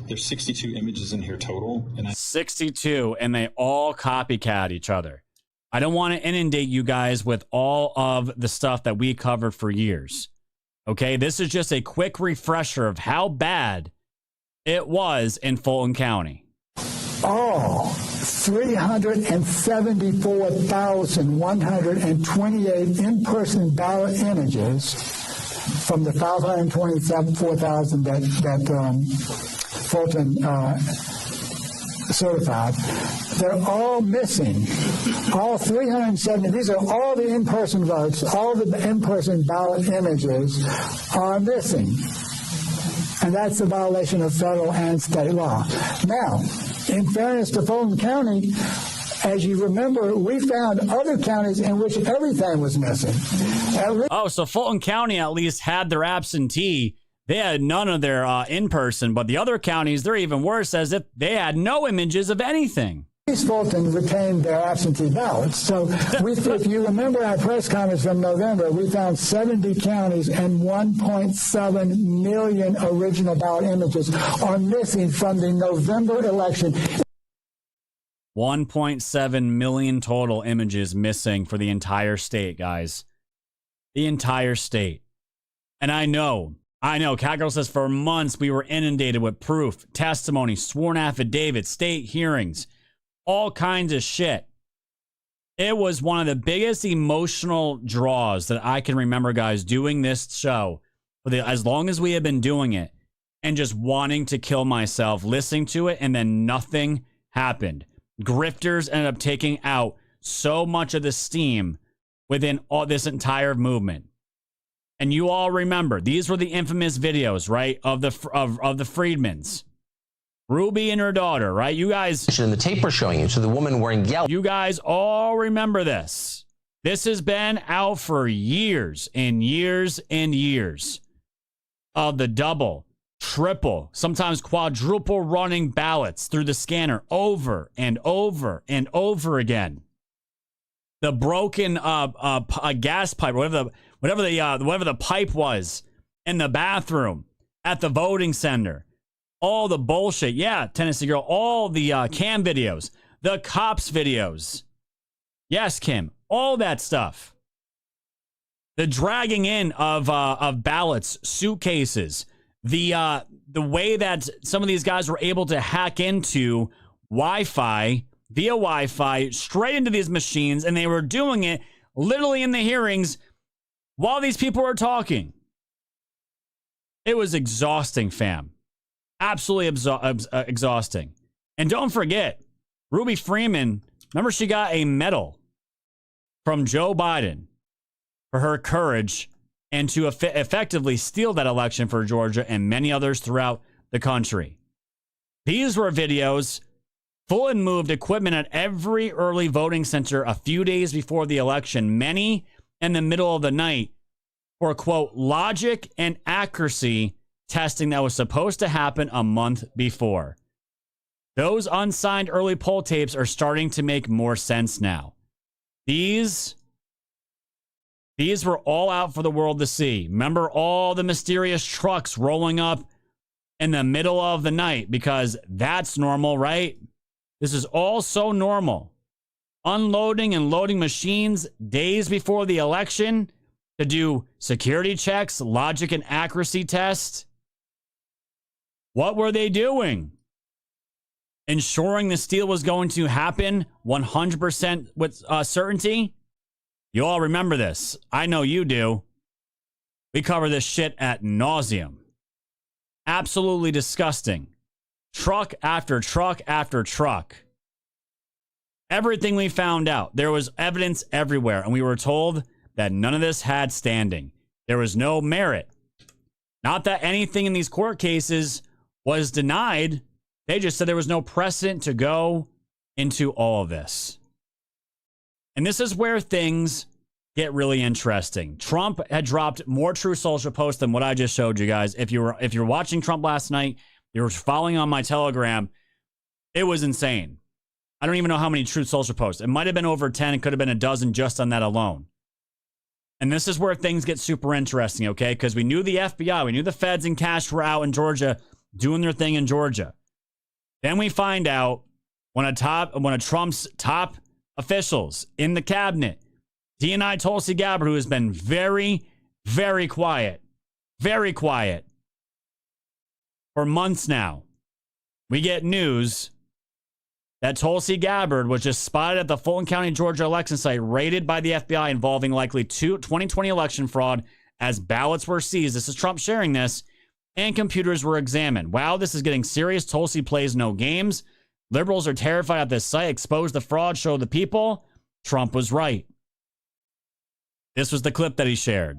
There's 62 images in here total. 62, and they all copycat each other. I don't want to inundate you guys with all of the stuff that we covered for years. Okay, this is just a quick refresher of how bad it was in Fulton County. All 374,128 in-person ballot images from the 524,000 that Fulton certified, they're all missing. All 370, these are all the in-person votes, all the in-person ballot images are missing. And that's a violation of federal and state law. Now, in fairness to Fulton County, as you remember, we found other counties in which everything was missing. So Fulton County at least had their absentee. They had none of their in-person, but the other counties, they're even worse, as if they had no images of anything. Fulton retained their absentee ballots. So if you remember our press conference from November, we found 70 counties and 1.7 million original ballot images are missing from the November election. 1.7 million total images missing for the entire state, guys. The entire state. And I know, Catgirl says for months we were inundated with proof, testimony, sworn affidavits, state hearings, all kinds of shit. It was one of the biggest emotional draws that I can remember, guys, doing this show for as long as we have been doing it, and just wanting to kill myself, listening to it, and then nothing happened. Grifters ended up taking out so much of the steam within all this entire movement. And you all remember, these were the infamous videos, right, of the Friedmans. Ruby and her daughter, right? You guys... And the tape we're showing you, so the woman wearing yellow... You guys all remember this. This has been out for years and years and years of the double, triple, sometimes quadruple running ballots through the scanner over and over and over again. The broken gas pipe, whatever the pipe was in the bathroom at the voting center, all the bullshit. Yeah, Tennessee Girl, all the cam videos, the cops videos. Yes, Kim, all that stuff. The dragging in of ballots, suitcases, the way that some of these guys were able to hack into Wi-Fi, via Wi-Fi, straight into these machines, and they were doing it literally in the hearings while these people were talking. It was exhausting, fam. Absolutely exhausting. And don't forget, Ruby Freeman, remember she got a medal from Joe Biden for her courage and to effectively steal that election for Georgia and many others throughout the country. These were videos, full and moved equipment at every early voting center a few days before the election, many in the middle of the night, for, quote, logic and accuracy testing that was supposed to happen a month before. Those unsigned early poll tapes are starting to make more sense now. These were all out for the world to see. Remember all the mysterious trucks rolling up in the middle of the night, because that's normal, right? This is all so normal. Unloading and loading machines days before the election to do security checks, logic and accuracy tests. What were they doing? Ensuring the steal was going to happen 100% with certainty? You all remember this. I know you do. We cover this shit ad nauseum. Absolutely disgusting. Truck after truck after truck. Everything we found out, there was evidence everywhere, and we were told that none of this had standing. There was no merit. Not that anything in these court cases was denied. They just said there was no precedent to go into all of this. And this is where things get really interesting. Trump had dropped more Truth Social posts than what I just showed you guys. If you're watching Trump last night, you were following on my Telegram, it was insane. I don't even know how many Truth Social posts. It might have been over 10. It could have been a dozen just on that alone. And this is where things get super interesting, okay? Because we knew the FBI, we knew the feds and cash were out in Georgia doing their thing in Georgia. Then we find out one of Trump's top officials in the cabinet, DNI Tulsi Gabbard, who has been very, very quiet for months now. We get news that Tulsi Gabbard was just spotted at the Fulton County, Georgia election site, raided by the FBI, involving likely 2020 election fraud, as ballots were seized. This is Trump sharing this, and computers were examined. Wow, this is getting serious. Tulsi plays no games. Liberals are terrified at this site. Expose the fraud, show the people. Trump was right. This was the clip that he shared.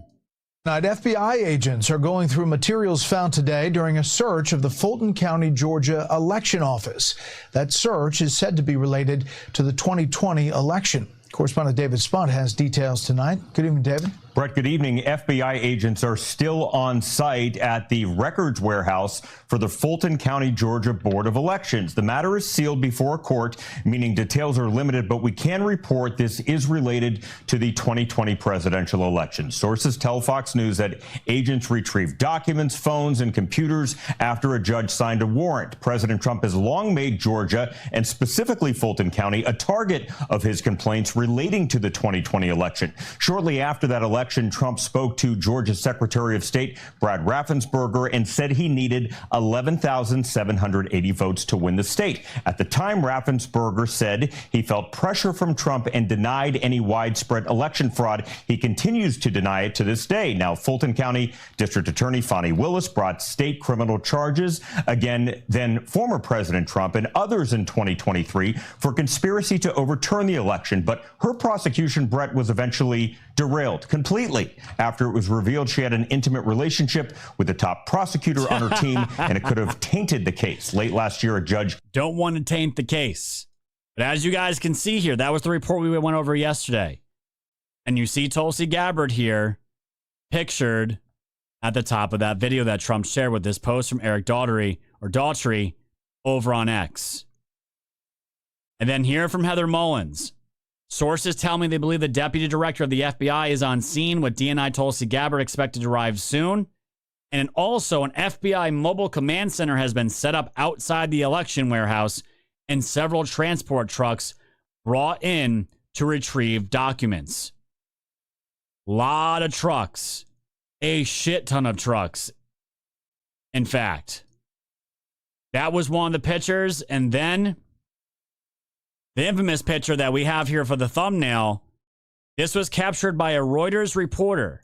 Tonight, FBI agents are going through materials found today during a search of the Fulton County, Georgia election office. That search is said to be related to the 2020 election. Correspondent David Spunt has details tonight. Good evening, David. Brett, good evening. FBI agents are still on site at the records warehouse for the Fulton County, Georgia Board of Elections. The matter is sealed before court, meaning details are limited, but we can report this is related to the 2020 presidential election. Sources tell Fox News that agents retrieved documents, phones, and computers after a judge signed a warrant. President Trump has long made Georgia, and specifically Fulton County, a target of his complaints relating to the 2020 election. Shortly after that election, Trump spoke to Georgia's Secretary of State, Brad Raffensperger, and said he needed 11,780 votes to win the state. At the time, Raffensperger said he felt pressure from Trump and denied any widespread election fraud. He continues to deny it to this day. Now, Fulton County District Attorney Fani Willis brought state criminal charges against then former President Trump and others in 2023 for conspiracy to overturn the election. But her prosecution, Brett, was eventually derailed completely after it was revealed she had an intimate relationship with the top prosecutor on her team, and it could have tainted the case. Late last year, a judge don't want to taint the case. But as you guys can see here, that was the report we went over yesterday. And you see Tulsi Gabbard here pictured at the top of that video that Trump shared with this post from Eric Daughtry over on X. And then here from Heather Mullins. Sources tell me they believe the deputy director of the FBI is on scene with DNI Tulsi Gabbard expected to arrive soon. And also an FBI mobile command center has been set up outside the election warehouse and several transport trucks brought in to retrieve documents. Lot of trucks. A shit ton of trucks. In fact, that was one of the pictures. And then the infamous picture that we have here for the thumbnail. This was captured by a Reuters reporter.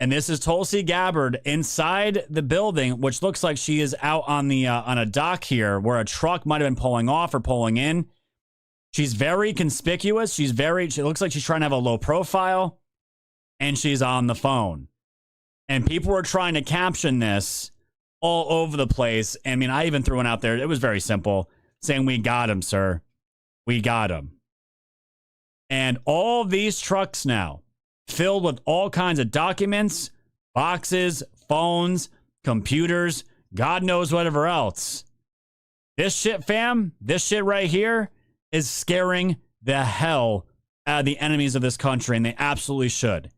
And this is Tulsi Gabbard inside the building, which looks like she is out on the on a dock here where a truck might have been pulling off or pulling in. She's very conspicuous. She looks like she's trying to have a low profile, and she's on the phone. And people were trying to caption this all over the place. I mean, I even threw one out there. It was very simple, saying, "We got him, sir. We got him." And all these trucks now, filled with all kinds of documents, boxes, phones, computers, God knows whatever else. This shit, fam, this shit right here is scaring the hell out of the enemies of this country, and they absolutely should.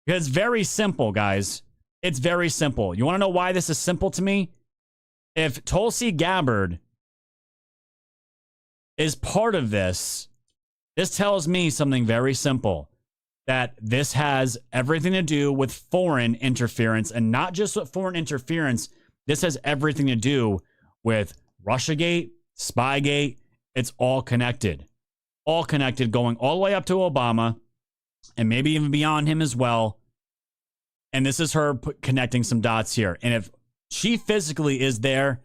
Because it's very simple, guys. It's very simple. You want to know why this is simple to me? If Tulsi Gabbard is part of this, this tells me something very simple. That this has everything to do with foreign interference, and not just with foreign interference. This has everything to do with Russiagate, Spygate. It's all connected. All connected, going all the way up to Obama, and maybe even beyond him as well. And this is her connecting some dots here. And if she physically is there,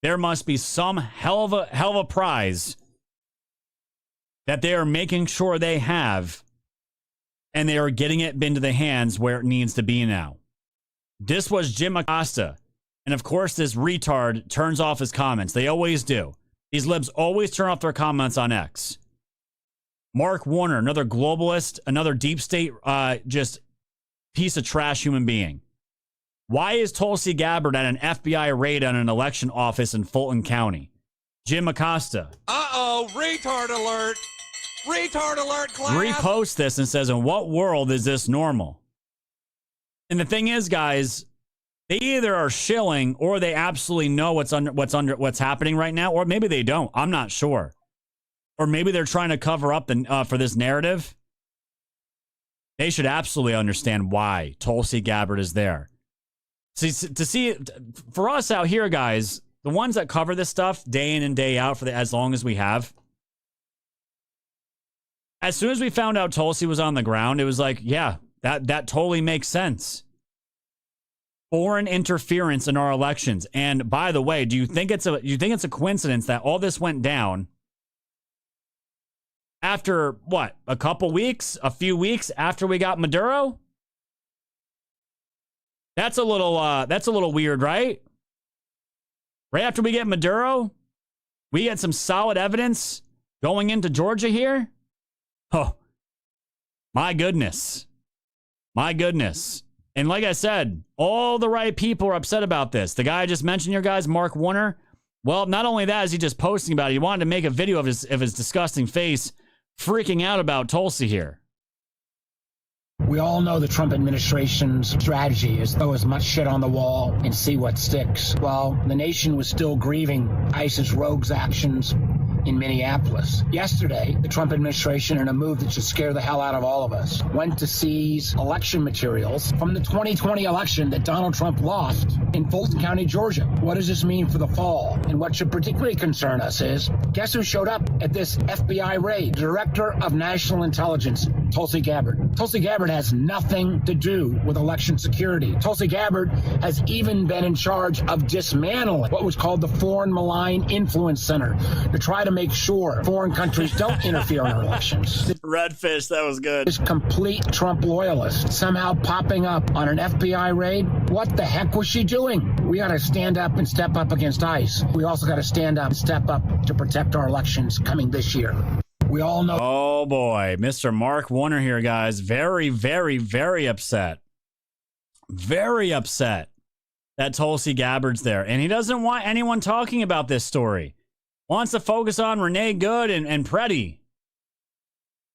there must be some hell of a prize that they are making sure they have. And they are getting it into the hands where it needs to be now. This was Jim Acosta. And of course, this retard turns off his comments. They always do. These libs always turn off their comments on X. Mark Warner, another globalist, another deep state, just piece of trash human being. Why is Tulsi Gabbard at an FBI raid on an election office in Fulton County? Jim Acosta. Uh-oh, retard alert. Retard alert, class. Repost this and says, in what world is this normal? And the thing is, guys, they either are shilling or they absolutely know what's happening right now, or maybe they don't. I'm not sure. Or maybe they're trying to cover up for this narrative. They should absolutely understand why Tulsi Gabbard is there. For us out here, guys, the ones that cover this stuff day in and day out as long as we have. As soon as we found out Tulsi was on the ground, it was like, yeah, that totally makes sense. Foreign interference in our elections. And by the way, do you think it's a coincidence that all this went down after what? A few weeks after we got Maduro? That's a little weird, right? Right after we get Maduro, we get some solid evidence going into Georgia here. Oh, my goodness. My goodness. And like I said, all the right people are upset about this. The guy I just mentioned here, guys, Mark Warner. Well, not only that is he just posting about it, he wanted to make a video of his disgusting face freaking out about Tulsi here. We all know the Trump administration's strategy is throw as much shit on the wall and see what sticks. Well, the nation was still grieving ISIS rogues' actions in Minneapolis. Yesterday, the Trump administration, in a move that should scare the hell out of all of us, went to seize election materials from the 2020 election that Donald Trump lost in Fulton County, Georgia. What does this mean for the fall? And what should particularly concern us is, guess who showed up at this FBI raid? Director of National Intelligence, Tulsi Gabbard. Tulsi Gabbard has nothing to do with election security. Tulsi Gabbard has even been in charge of dismantling what was called the Foreign Malign Influence Center to try to make sure foreign countries don't interfere in our elections. Redfish, that was good. This complete Trump loyalist somehow popping up on an FBI raid. What the heck was she doing? We got to stand up and step up against ICE. We also got to stand up and step up to protect our elections coming this year. We all know. Oh boy, Mr. Mark Warner here, guys. Very, very, very upset. Very upset that Tulsi Gabbard's there. And he doesn't want anyone talking about this story. Wants to focus on Renee Good and Preddy.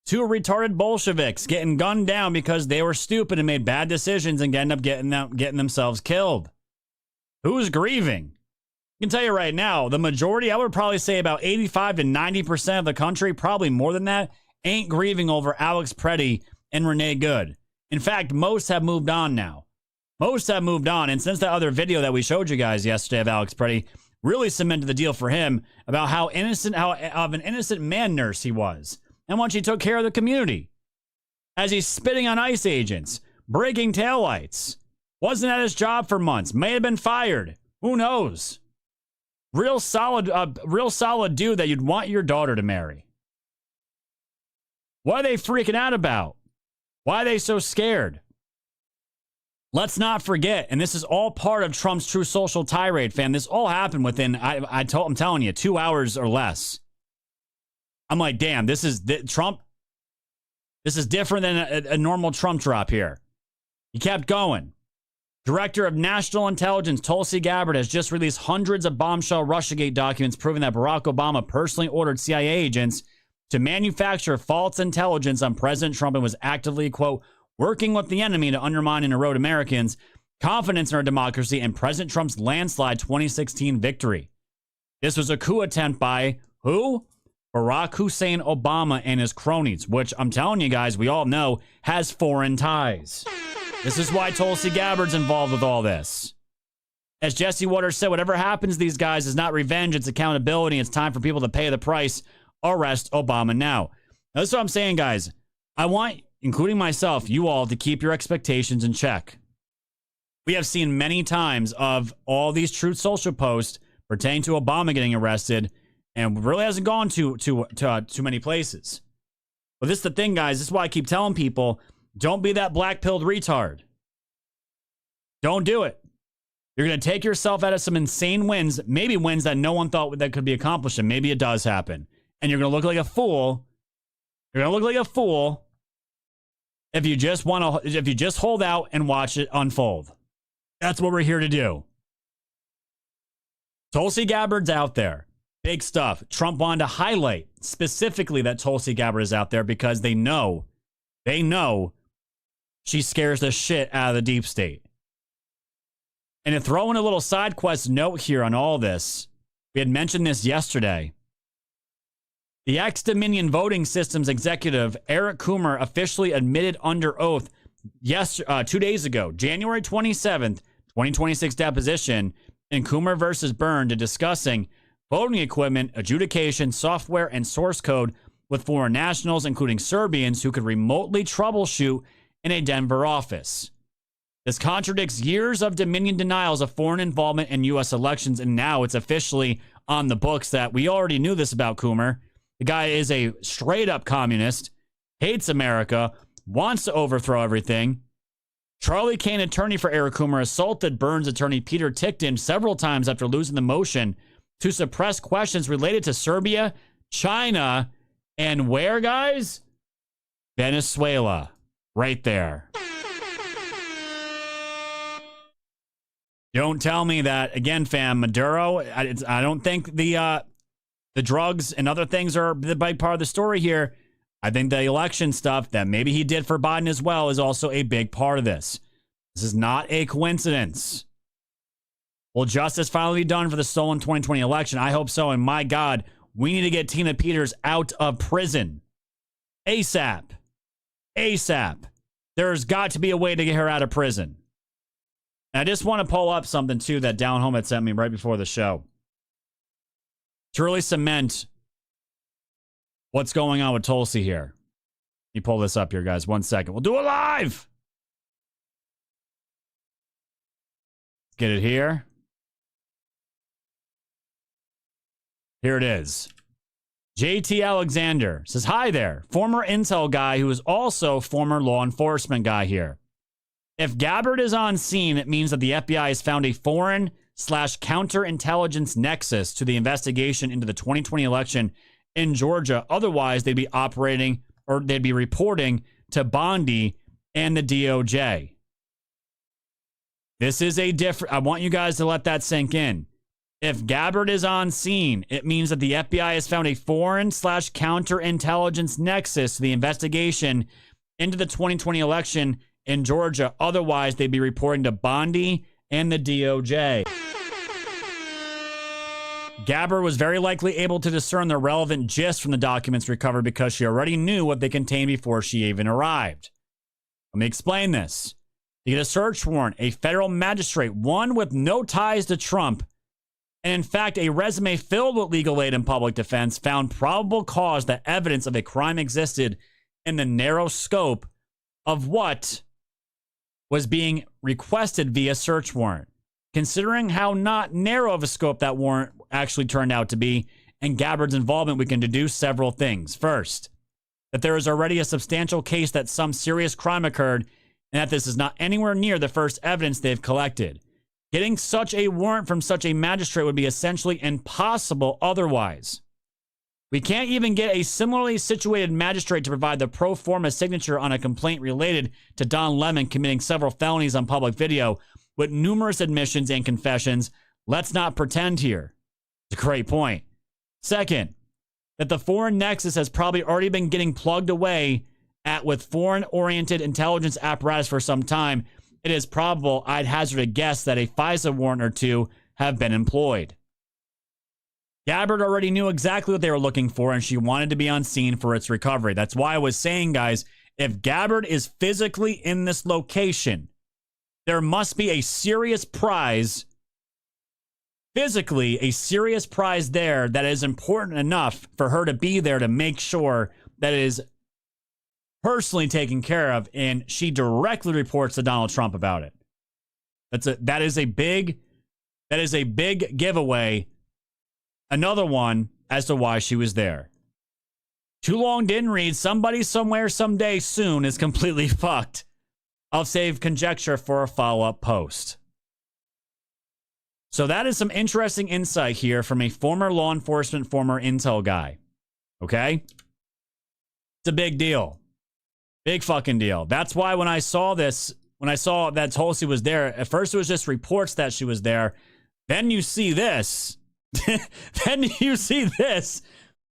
Two retarded Bolsheviks getting gunned down because they were stupid and made bad decisions and end up getting themselves killed. Who's grieving? I can tell you right now, the majority, I would probably say about 85 to 90% of the country, probably more than that, ain't grieving over Alex Preddy and Renee Good. In fact, most have moved on now. Most have moved on. And since that other video that we showed you guys yesterday of Alex Preddy really cemented the deal for him about how of an innocent man nurse he was and once he took care of the community. As he's spitting on ICE agents, breaking taillights, wasn't at his job for months, may have been fired. Who knows? Real solid dude that you'd want your daughter to marry. What are they freaking out about? Why are they so scared? Let's not forget, and this is all part of Trump's True Social tirade, fam. This all happened within, I'm telling you, 2 hours or less. I'm like, damn, Trump. This is different than a normal Trump drop here. He kept going. Director of National Intelligence Tulsi Gabbard has just released hundreds of bombshell Russiagate documents proving that Barack Obama personally ordered CIA agents to manufacture false intelligence on President Trump and was actively, quote, working with the enemy to undermine and erode Americans' confidence in our democracy and President Trump's landslide 2016 victory. This was a coup attempt by who? Barack Hussein Obama and his cronies, which I'm telling you guys, we all know has foreign ties. This is why Tulsi Gabbard's involved with all this. As Jesse Waters said, whatever happens to these guys is not revenge, it's accountability. It's time for people to pay the price. Arrest Obama now. That's what I'm saying, guys. I want, including myself, you all to keep your expectations in check. We have seen many times of all these Truth Social posts pertaining to Obama getting arrested, and really hasn't gone to too many places. But this is the thing, guys. This is why I keep telling people, don't be that black-pilled retard. Don't do it. You're going to take yourself out of some insane wins, maybe wins that no one thought that could be accomplished, and maybe it does happen. And you're going to look like a fool. You're going to look like a fool if you just hold out and watch it unfold. That's what we're here to do. Tulsi Gabbard's out there. Big stuff. Trump wanted to highlight specifically that Tulsi Gabbard is out there because they know she scares the shit out of the deep state. And to throw in a little side quest note here on all this, we had mentioned this yesterday. The ex-Dominion voting systems executive Eric Coomer officially admitted under oath 2 days ago, January 27th, 2026 deposition in Coomer versus Byrne to discussing voting equipment, adjudication, software, and source code with foreign nationals, including Serbians, who could remotely troubleshoot in a Denver office. This contradicts years of Dominion denials of foreign involvement in U.S. elections, and now it's officially on the books that we already knew this about Coomer. The guy is a straight-up communist, hates America, wants to overthrow everything. Charlie Kane, attorney for Eric Coomer, assaulted Burns attorney Peter Tickton several times after losing the motion to suppress questions related to Serbia, China, and where, guys? Venezuela. Right there. Don't tell me that, again, fam, Maduro, I don't think the drugs and other things are the big part of the story here. I think the election stuff that maybe he did for Biden as well is also a big part of this. This is not a coincidence. Will justice finally be done for the stolen 2020 election? I hope so. And my God, we need to get Tina Peters out of prison. ASAP. ASAP. There's got to be a way to get her out of prison. And I just want to pull up something, too, that Down Home had sent me right before the show. To really cement what's going on with Tulsi here. Let me pull this up here, guys. 1 second. We'll do it live. Get it here. Here it is. JT Alexander says, hi there. Former intel guy who is also former law enforcement guy here. If Gabbard is on scene, it means that the FBI has found a foreign/counterintelligence nexus to the investigation into the 2020 election in Georgia. Otherwise, they'd be operating or they'd be reporting to Bondi and the DOJ. This is a different, I want you guys to let that sink in. If Gabbard is on scene, it means that the FBI has found a foreign/counterintelligence nexus to the investigation into the 2020 election in Georgia. Otherwise, they'd be reporting to Bondi and the DOJ. Gabbard was very likely able to discern the relevant gist from the documents recovered because she already knew what they contained before she even arrived. Let me explain this. To get a search warrant, a federal magistrate, one with no ties to Trump, and in fact a resume filled with legal aid and public defense, found probable cause that evidence of a crime existed in the narrow scope of what was being requested via search warrant. Considering how not narrow of a scope that warrant actually turned out to be, and Gabbard's involvement, we can deduce several things. First, that there is already a substantial case that some serious crime occurred, and that this is not anywhere near the first evidence they've collected. Getting such a warrant from such a magistrate would be essentially impossible otherwise. We can't even get a similarly situated magistrate to provide the pro forma signature on a complaint related to Don Lemon committing several felonies on public video with numerous admissions and confessions. Let's not pretend here. It's a great point. Second, that the foreign nexus has probably already been getting plugged away at with foreign-oriented intelligence apparatus for some time. It is probable, I'd hazard a guess, that a FISA warrant or two have been employed. Gabbard already knew exactly what they were looking for, and she wanted to be on scene for its recovery. That's why I was saying, guys, if Gabbard is physically in this location, there must be a serious prize, physically a serious prize there that is important enough for her to be there to make sure that it is personally taken care of, and she directly reports to Donald Trump about it. That is a big giveaway. Another one as to why she was there. Too long didn't read. Somebody somewhere someday soon is completely fucked. I'll save conjecture for a follow-up post. So that is some interesting insight here from a former law enforcement, former intel guy. Okay? It's a big deal. Big fucking deal. That's why when I saw this, when I saw that Tulsi was there, at first it was just reports that she was there. Then you see this. Then you see this.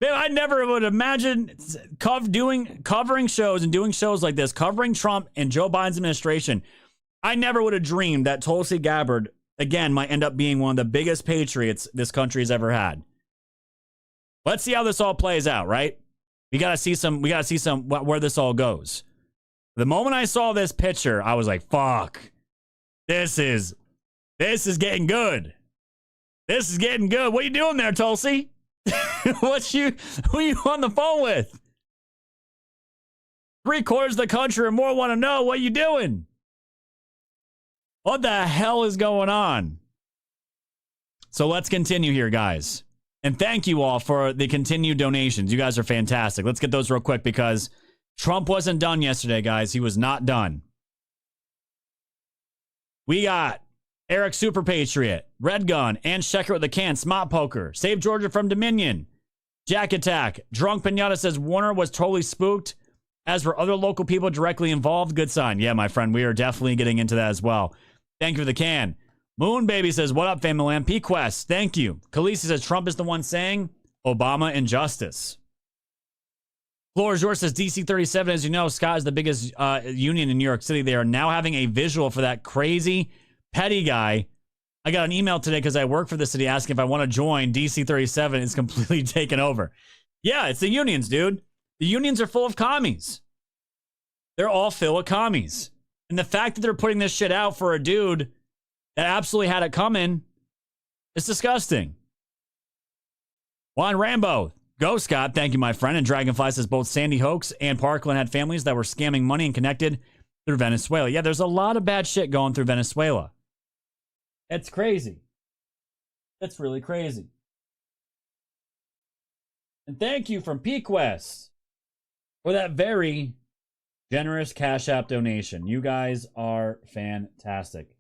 Man, I never would imagine covering shows and doing shows like this, covering Trump and Joe Biden's administration. I never would have dreamed that Tulsi Gabbard, again, might end up being one of the biggest patriots this country has ever had. Let's see how this all plays out, right? We gotta see where this all goes. The moment I saw this picture, I was like, fuck. This is getting good. This is getting good. What are you doing there, Tulsi? Who are you on the phone with? 3/4 of the country or more want to know what you doing. What the hell is going on? So let's continue here, guys. And thank you all for the continued donations. You guys are fantastic. Let's get those real quick because Trump wasn't done yesterday, guys. He was not done. We got Eric Super Patriot, Red Gun, and Shecker with the Can, Smart Poker, Save Georgia from Dominion, Jack Attack, Drunk Pinata says Warner was totally spooked. As for other local people directly involved, good sign. Yeah, my friend, we are definitely getting into that as well. Thank you for the can. Moon Baby says, what up, family land? P-Quest, thank you. Khaleesi says, Trump is the one saying Obama injustice. Floor is yours says, DC 37, as you know, Scott is the biggest union in New York City. They are now having a visual for that crazy, petty guy. I got an email today because I work for the city asking if I want to join. DC 37 is completely taken over. Yeah, it's the unions, dude. The unions are full of commies. They're all filled with commies. And the fact that they're putting this shit out for a dude that absolutely had it coming, it's disgusting. Juan Rambo, go Scott, thank you, my friend. And Dragonfly says both Sandy Hoax and Parkland had families that were scamming money and connected through Venezuela. Yeah, there's a lot of bad shit going through Venezuela. It's crazy. It's really crazy. And thank you from P-Quest for that very generous Cash App donation. You guys are fantastic.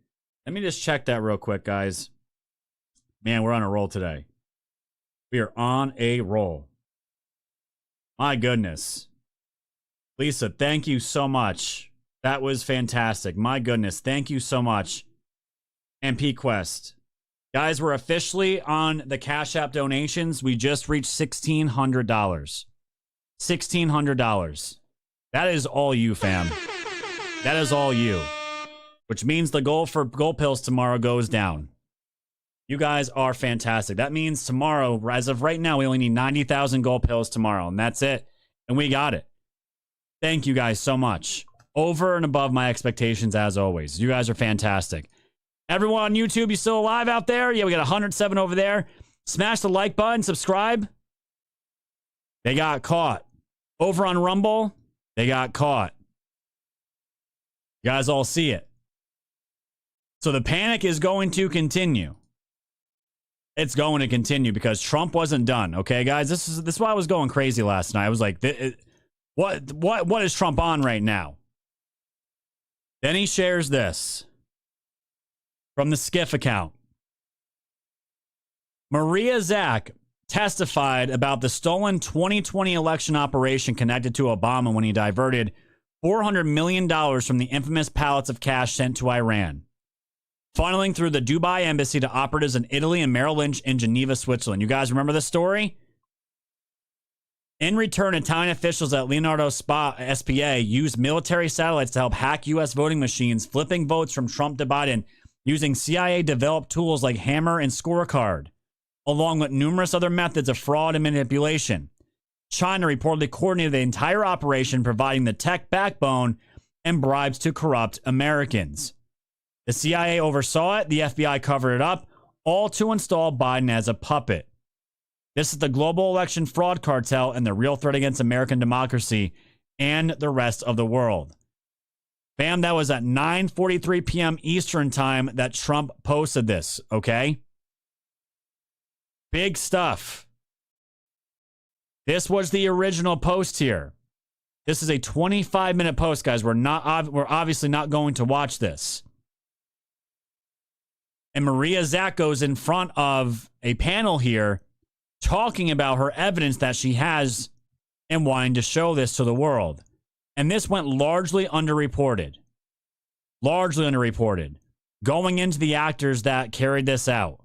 Let me just check that real quick, guys. Man, we're on a roll today. We are on a roll. My goodness. Lisa, thank you so much. That was fantastic. My goodness, thank you so much. And P-Quest, Guys, we're officially on the Cash App donations. We just reached $1,600. $1,600. That is all you, fam. That is all you. Which means the goal for gold pills tomorrow goes down. You guys are fantastic. That means tomorrow, as of right now, we only need 90,000 gold pills tomorrow, and that's it. And we got it. Thank you guys so much. Over and above my expectations, as always. You guys are fantastic. Everyone on YouTube, you still alive out there? Yeah, we got 107 over there. Smash the like button, subscribe. They got caught. Over on Rumble, they got caught. You guys all see it. So the panic is going to continue. It's going to continue because Trump wasn't done. Okay, guys, this is why I was going crazy last night. I was like, what is Trump on right now? Then he shares this from the Skiff account. Maria Zack testified about the stolen 2020 election operation connected to Obama when he diverted $400 million from the infamous pallets of cash sent to Iran, funneling through the Dubai embassy to operatives in Italy and Merrill Lynch in Geneva, Switzerland. You guys remember this story? In return, Italian officials at Leonardo SPA used military satellites to help hack U.S. voting machines, flipping votes from Trump to Biden using CIA-developed tools like Hammer and Scorecard, along with numerous other methods of fraud and manipulation. China reportedly coordinated the entire operation, providing the tech backbone and bribes to corrupt Americans. The CIA oversaw it, the FBI covered it up, all to install Biden as a puppet. This is the global election fraud cartel and the real threat against American democracy and the rest of the world. Fam, that was at 9:43 p.m. Eastern time that Trump posted this, okay? Big stuff. This was the original post here. This is a 25-minute post, guys. We're obviously not going to watch this. And Maria Zack goes in front of a panel here talking about her evidence that she has and wanting to show this to the world. And this went largely underreported. Largely underreported. Going into the actors that carried this out.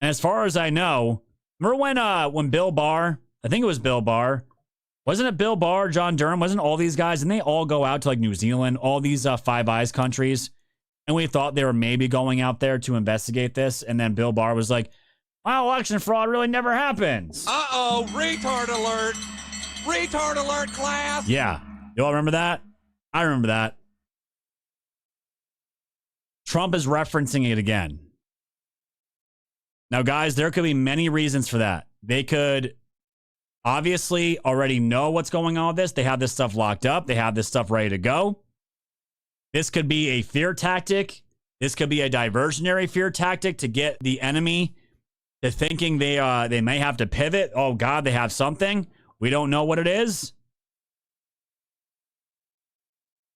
And as far as I know, remember when Bill Barr, I think it was Bill Barr, wasn't it Bill Barr, John Durham, wasn't all these guys, and they all go out to like New Zealand, all these Five Eyes countries, and we thought they were maybe going out there to investigate this, and then Bill Barr was like, well, election fraud really never happens. Uh-oh, retard alert. Retard alert, class. Yeah. You all remember that? I remember that. Trump is referencing it again. Now, guys, there could be many reasons for that. They could obviously already know what's going on with this. They have this stuff locked up. They have this stuff ready to go. This could be a fear tactic. This could be a diversionary fear tactic to get the enemy to thinking they may have to pivot. Oh, God, they have something. We don't know what it is.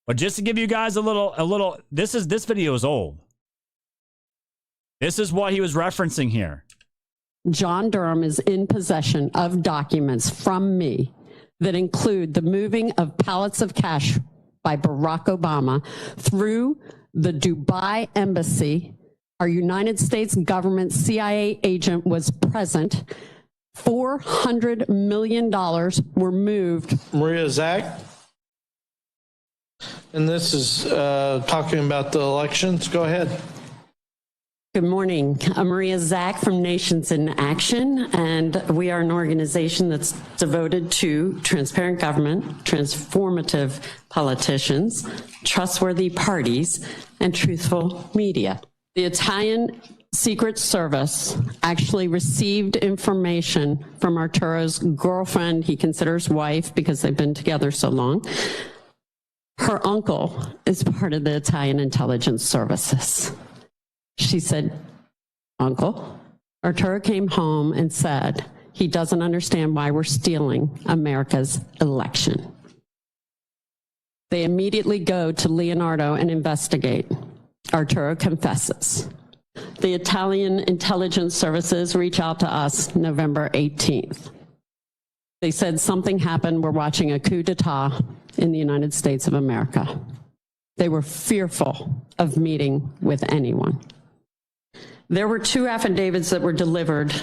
But just to give you guys a little, this video is old. This is what he was referencing here. John Durham is in possession of documents from me that include the moving of pallets of cash by Barack Obama through the Dubai embassy. Our United States government CIA agent was present. $400 million were moved. Maria Zack. And this is talking about the elections. Go ahead. Good morning. I'm Maria Zack from Nations in Action, and we are an organization that's devoted to transparent government, transformative politicians, trustworthy parties, and truthful media. The Italian Secret Service actually received information from Arturo's girlfriend, he considers wife because they've been together so long. Her uncle is part of the Italian intelligence services. She said, Uncle, Arturo came home and said he doesn't understand why we're stealing America's election. They immediately go to Leonardo and investigate. Arturo confesses. The Italian intelligence services reach out to us November 18th. They said something happened. We're watching a coup d'etat in the United States of America. They were fearful of meeting with anyone. There were 2 affidavits that were delivered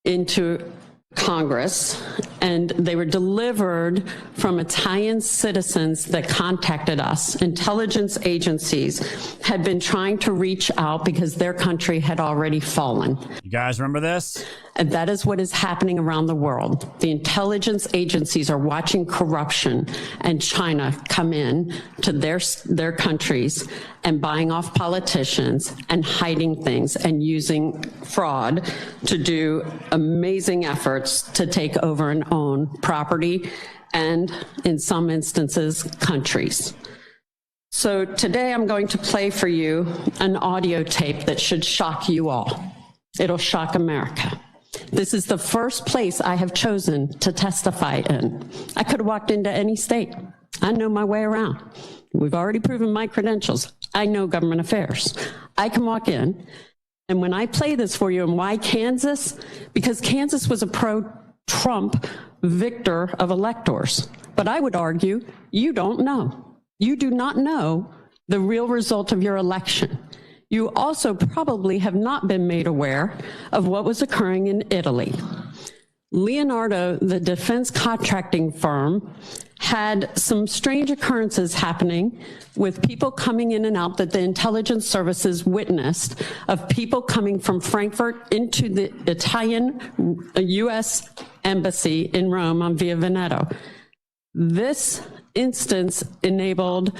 into Congress, and they were delivered from Italian citizens that contacted us. Intelligence agencies had been trying to reach out because their country had already fallen. You guys remember this? And that is what is happening around the world. The intelligence agencies are watching corruption and China come in to their countries and buying off politicians and hiding things and using fraud to do amazing efforts to take over and own property and, in some instances, countries. So today I'm going to play for you an audio tape that should shock you all. It'll shock America. This is the first place I have chosen to testify in. I could have walked into any state. I know my way around. We've already proven my credentials. I know government affairs. I can walk in, and when I play this for you, and why Kansas? Because Kansas was a pro-Trump victor of electors. But I would argue you don't know. You do not know the real result of your election. You also probably have not been made aware of what was occurring in Italy. Leonardo, the defense contracting firm, had some strange occurrences happening with people coming in and out that the intelligence services witnessed, of people coming from Frankfurt into the Italian U.S. embassy in Rome on Via Veneto. This instance enabled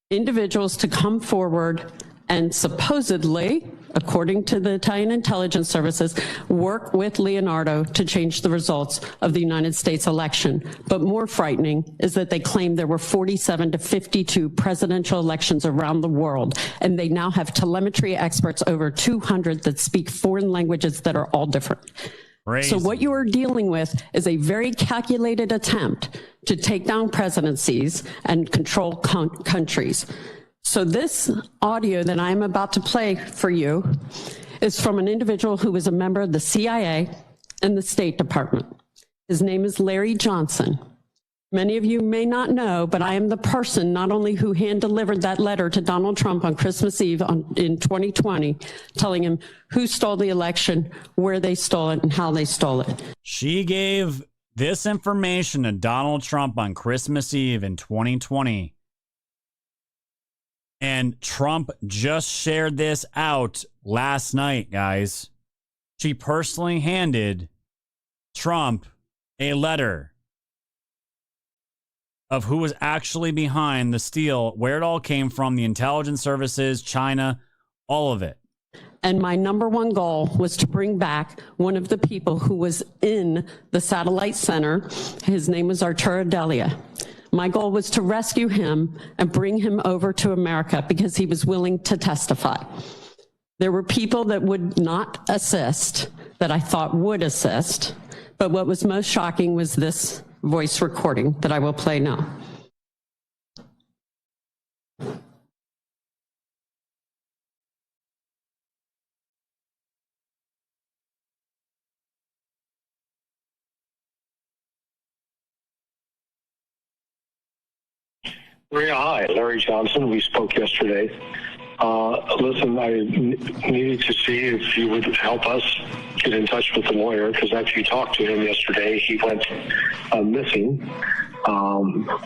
individuals to come forward and supposedly, according to the Italian intelligence services, work with Leonardo to change the results of the United States election. But more frightening is that they claim there were 47 to 52 presidential elections around the world, and they now have telemetry experts, over 200, that speak foreign languages that are all different. Crazy. So what you are dealing with is a very calculated attempt to take down presidencies and control countries. So this audio that I'm about to play for you is from an individual who was a member of the CIA and the State Department. His name is Larry Johnson. Many of you may not know, but I am the person not only who hand-delivered that letter to Donald Trump on Christmas Eve in 2020, telling him who stole the election, where they stole it, and how they stole it. She gave this information to Donald Trump on Christmas Eve in 2020. And Trump just shared this out last night, guys. She personally handed Trump a letter of who was actually behind the steal, where it all came from, the intelligence services, China, all of it. And my number one goal was to bring back one of the people who was in the satellite center. His name was Arturo Delia. My goal was to rescue him and bring him over to America because he was willing to testify. There were people that would not assist, that I thought would assist, but what was most shocking was this voice recording that I will play now. Maria, hi. Larry Johnson. We spoke yesterday. Listen, I needed to see if you would help us get in touch with the lawyer, because after you talked to him yesterday, he went missing.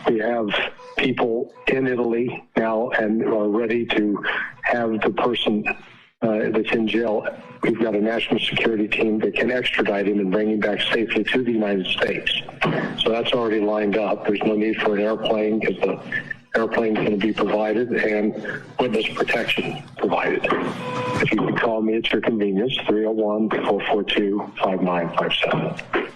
We have people in Italy now and are ready to have the person that's in jail. We've got a national security team that can extradite him and bring him back safely to the United States. So that's already lined up. There's no need for an airplane because the airplane is going to be provided and witness protection provided. If you can call me at your convenience, 301-442-5957.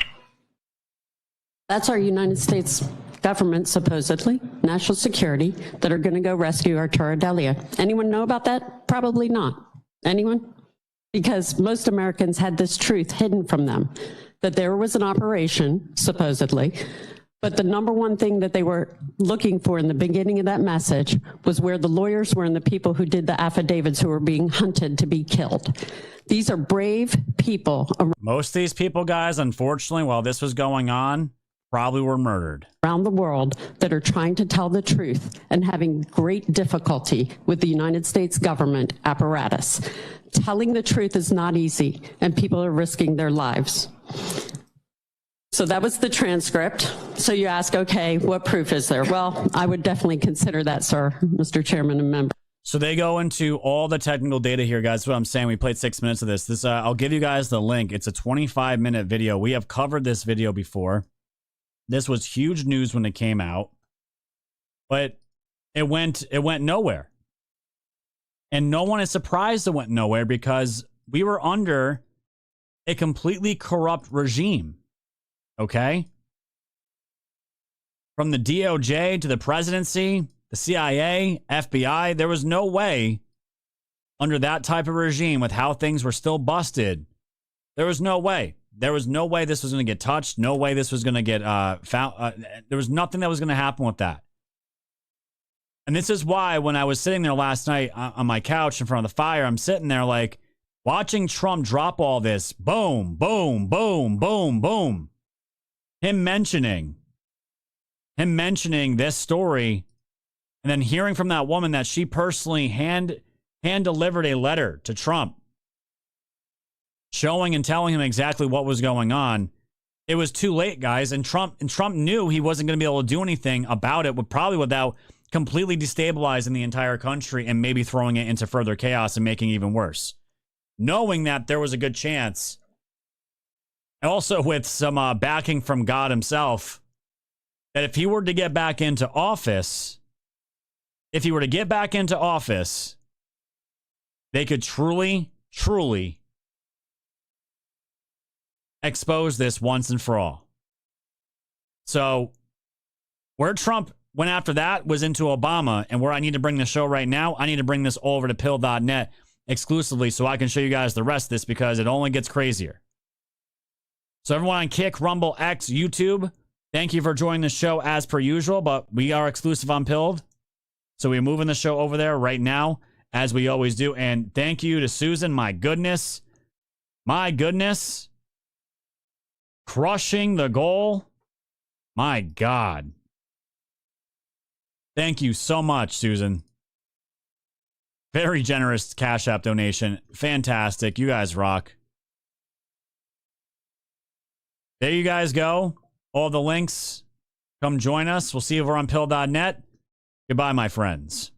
That's our United States government, supposedly, national security, that are going to go rescue Arturo Delia. Anyone know about that? Probably not. Anyone? Because most Americans had this truth hidden from them, that there was an operation, supposedly, but the number one thing that they were looking for in the beginning of that message was where the lawyers were and the people who did the affidavits who were being hunted to be killed. These are brave people. Most of these people, guys, unfortunately, while this was going on, probably were murdered. Around the world that are trying to tell the truth and having great difficulty with the United States government apparatus. Telling the truth is not easy, and people are risking their lives. So that was the transcript. So you ask, okay, what proof is there? Well, I would definitely consider that, sir, Mr. Chairman and member. So they go into all the technical data here, guys. That's what I'm saying. We played 6 minutes of this. I'll give you guys the link. It's a 25-minute video. We have covered this video before. This was huge news when it came out, but it went nowhere. And no one is surprised it went nowhere because we were under a completely corrupt regime. Okay? From the DOJ to the presidency, the CIA, FBI, there was no way under that type of regime with how things were still busted. There was no way. There was no way this was going to get touched. No way this was going to get found. There was nothing that was going to happen with that. And this is why when I was sitting there last night on my couch in front of the fire, I'm sitting there like watching Trump drop all this. Boom, boom, boom, boom, boom. Him mentioning this story and then hearing from that woman that she personally hand delivered a letter to Trump showing and telling him exactly what was going on. It was too late, guys. And Trump knew he wasn't going to be able to do anything about it, probably without completely destabilizing the entire country and maybe throwing it into further chaos and making it even worse. Knowing that there was a good chance, and also with some backing from God himself, that if he were to get back into office, they could truly, truly expose this once and for all. So where Trump went after that was into Obama, and where I need to bring the show right now, I need to bring this over to pill.net exclusively so I can show you guys the rest of this because it only gets crazier. So everyone on Kick, Rumble, X, YouTube, thank you for joining the show as per usual, but we are exclusive on Pilled. So we're moving the show over there right now, as we always do. And thank you to Susan. My goodness. Crushing the goal. My God. Thank you so much, Susan. Very generous Cash App donation. Fantastic. You guys rock. There you guys go. All the links. Come join us. We'll see you over on pill.net. Goodbye, my friends.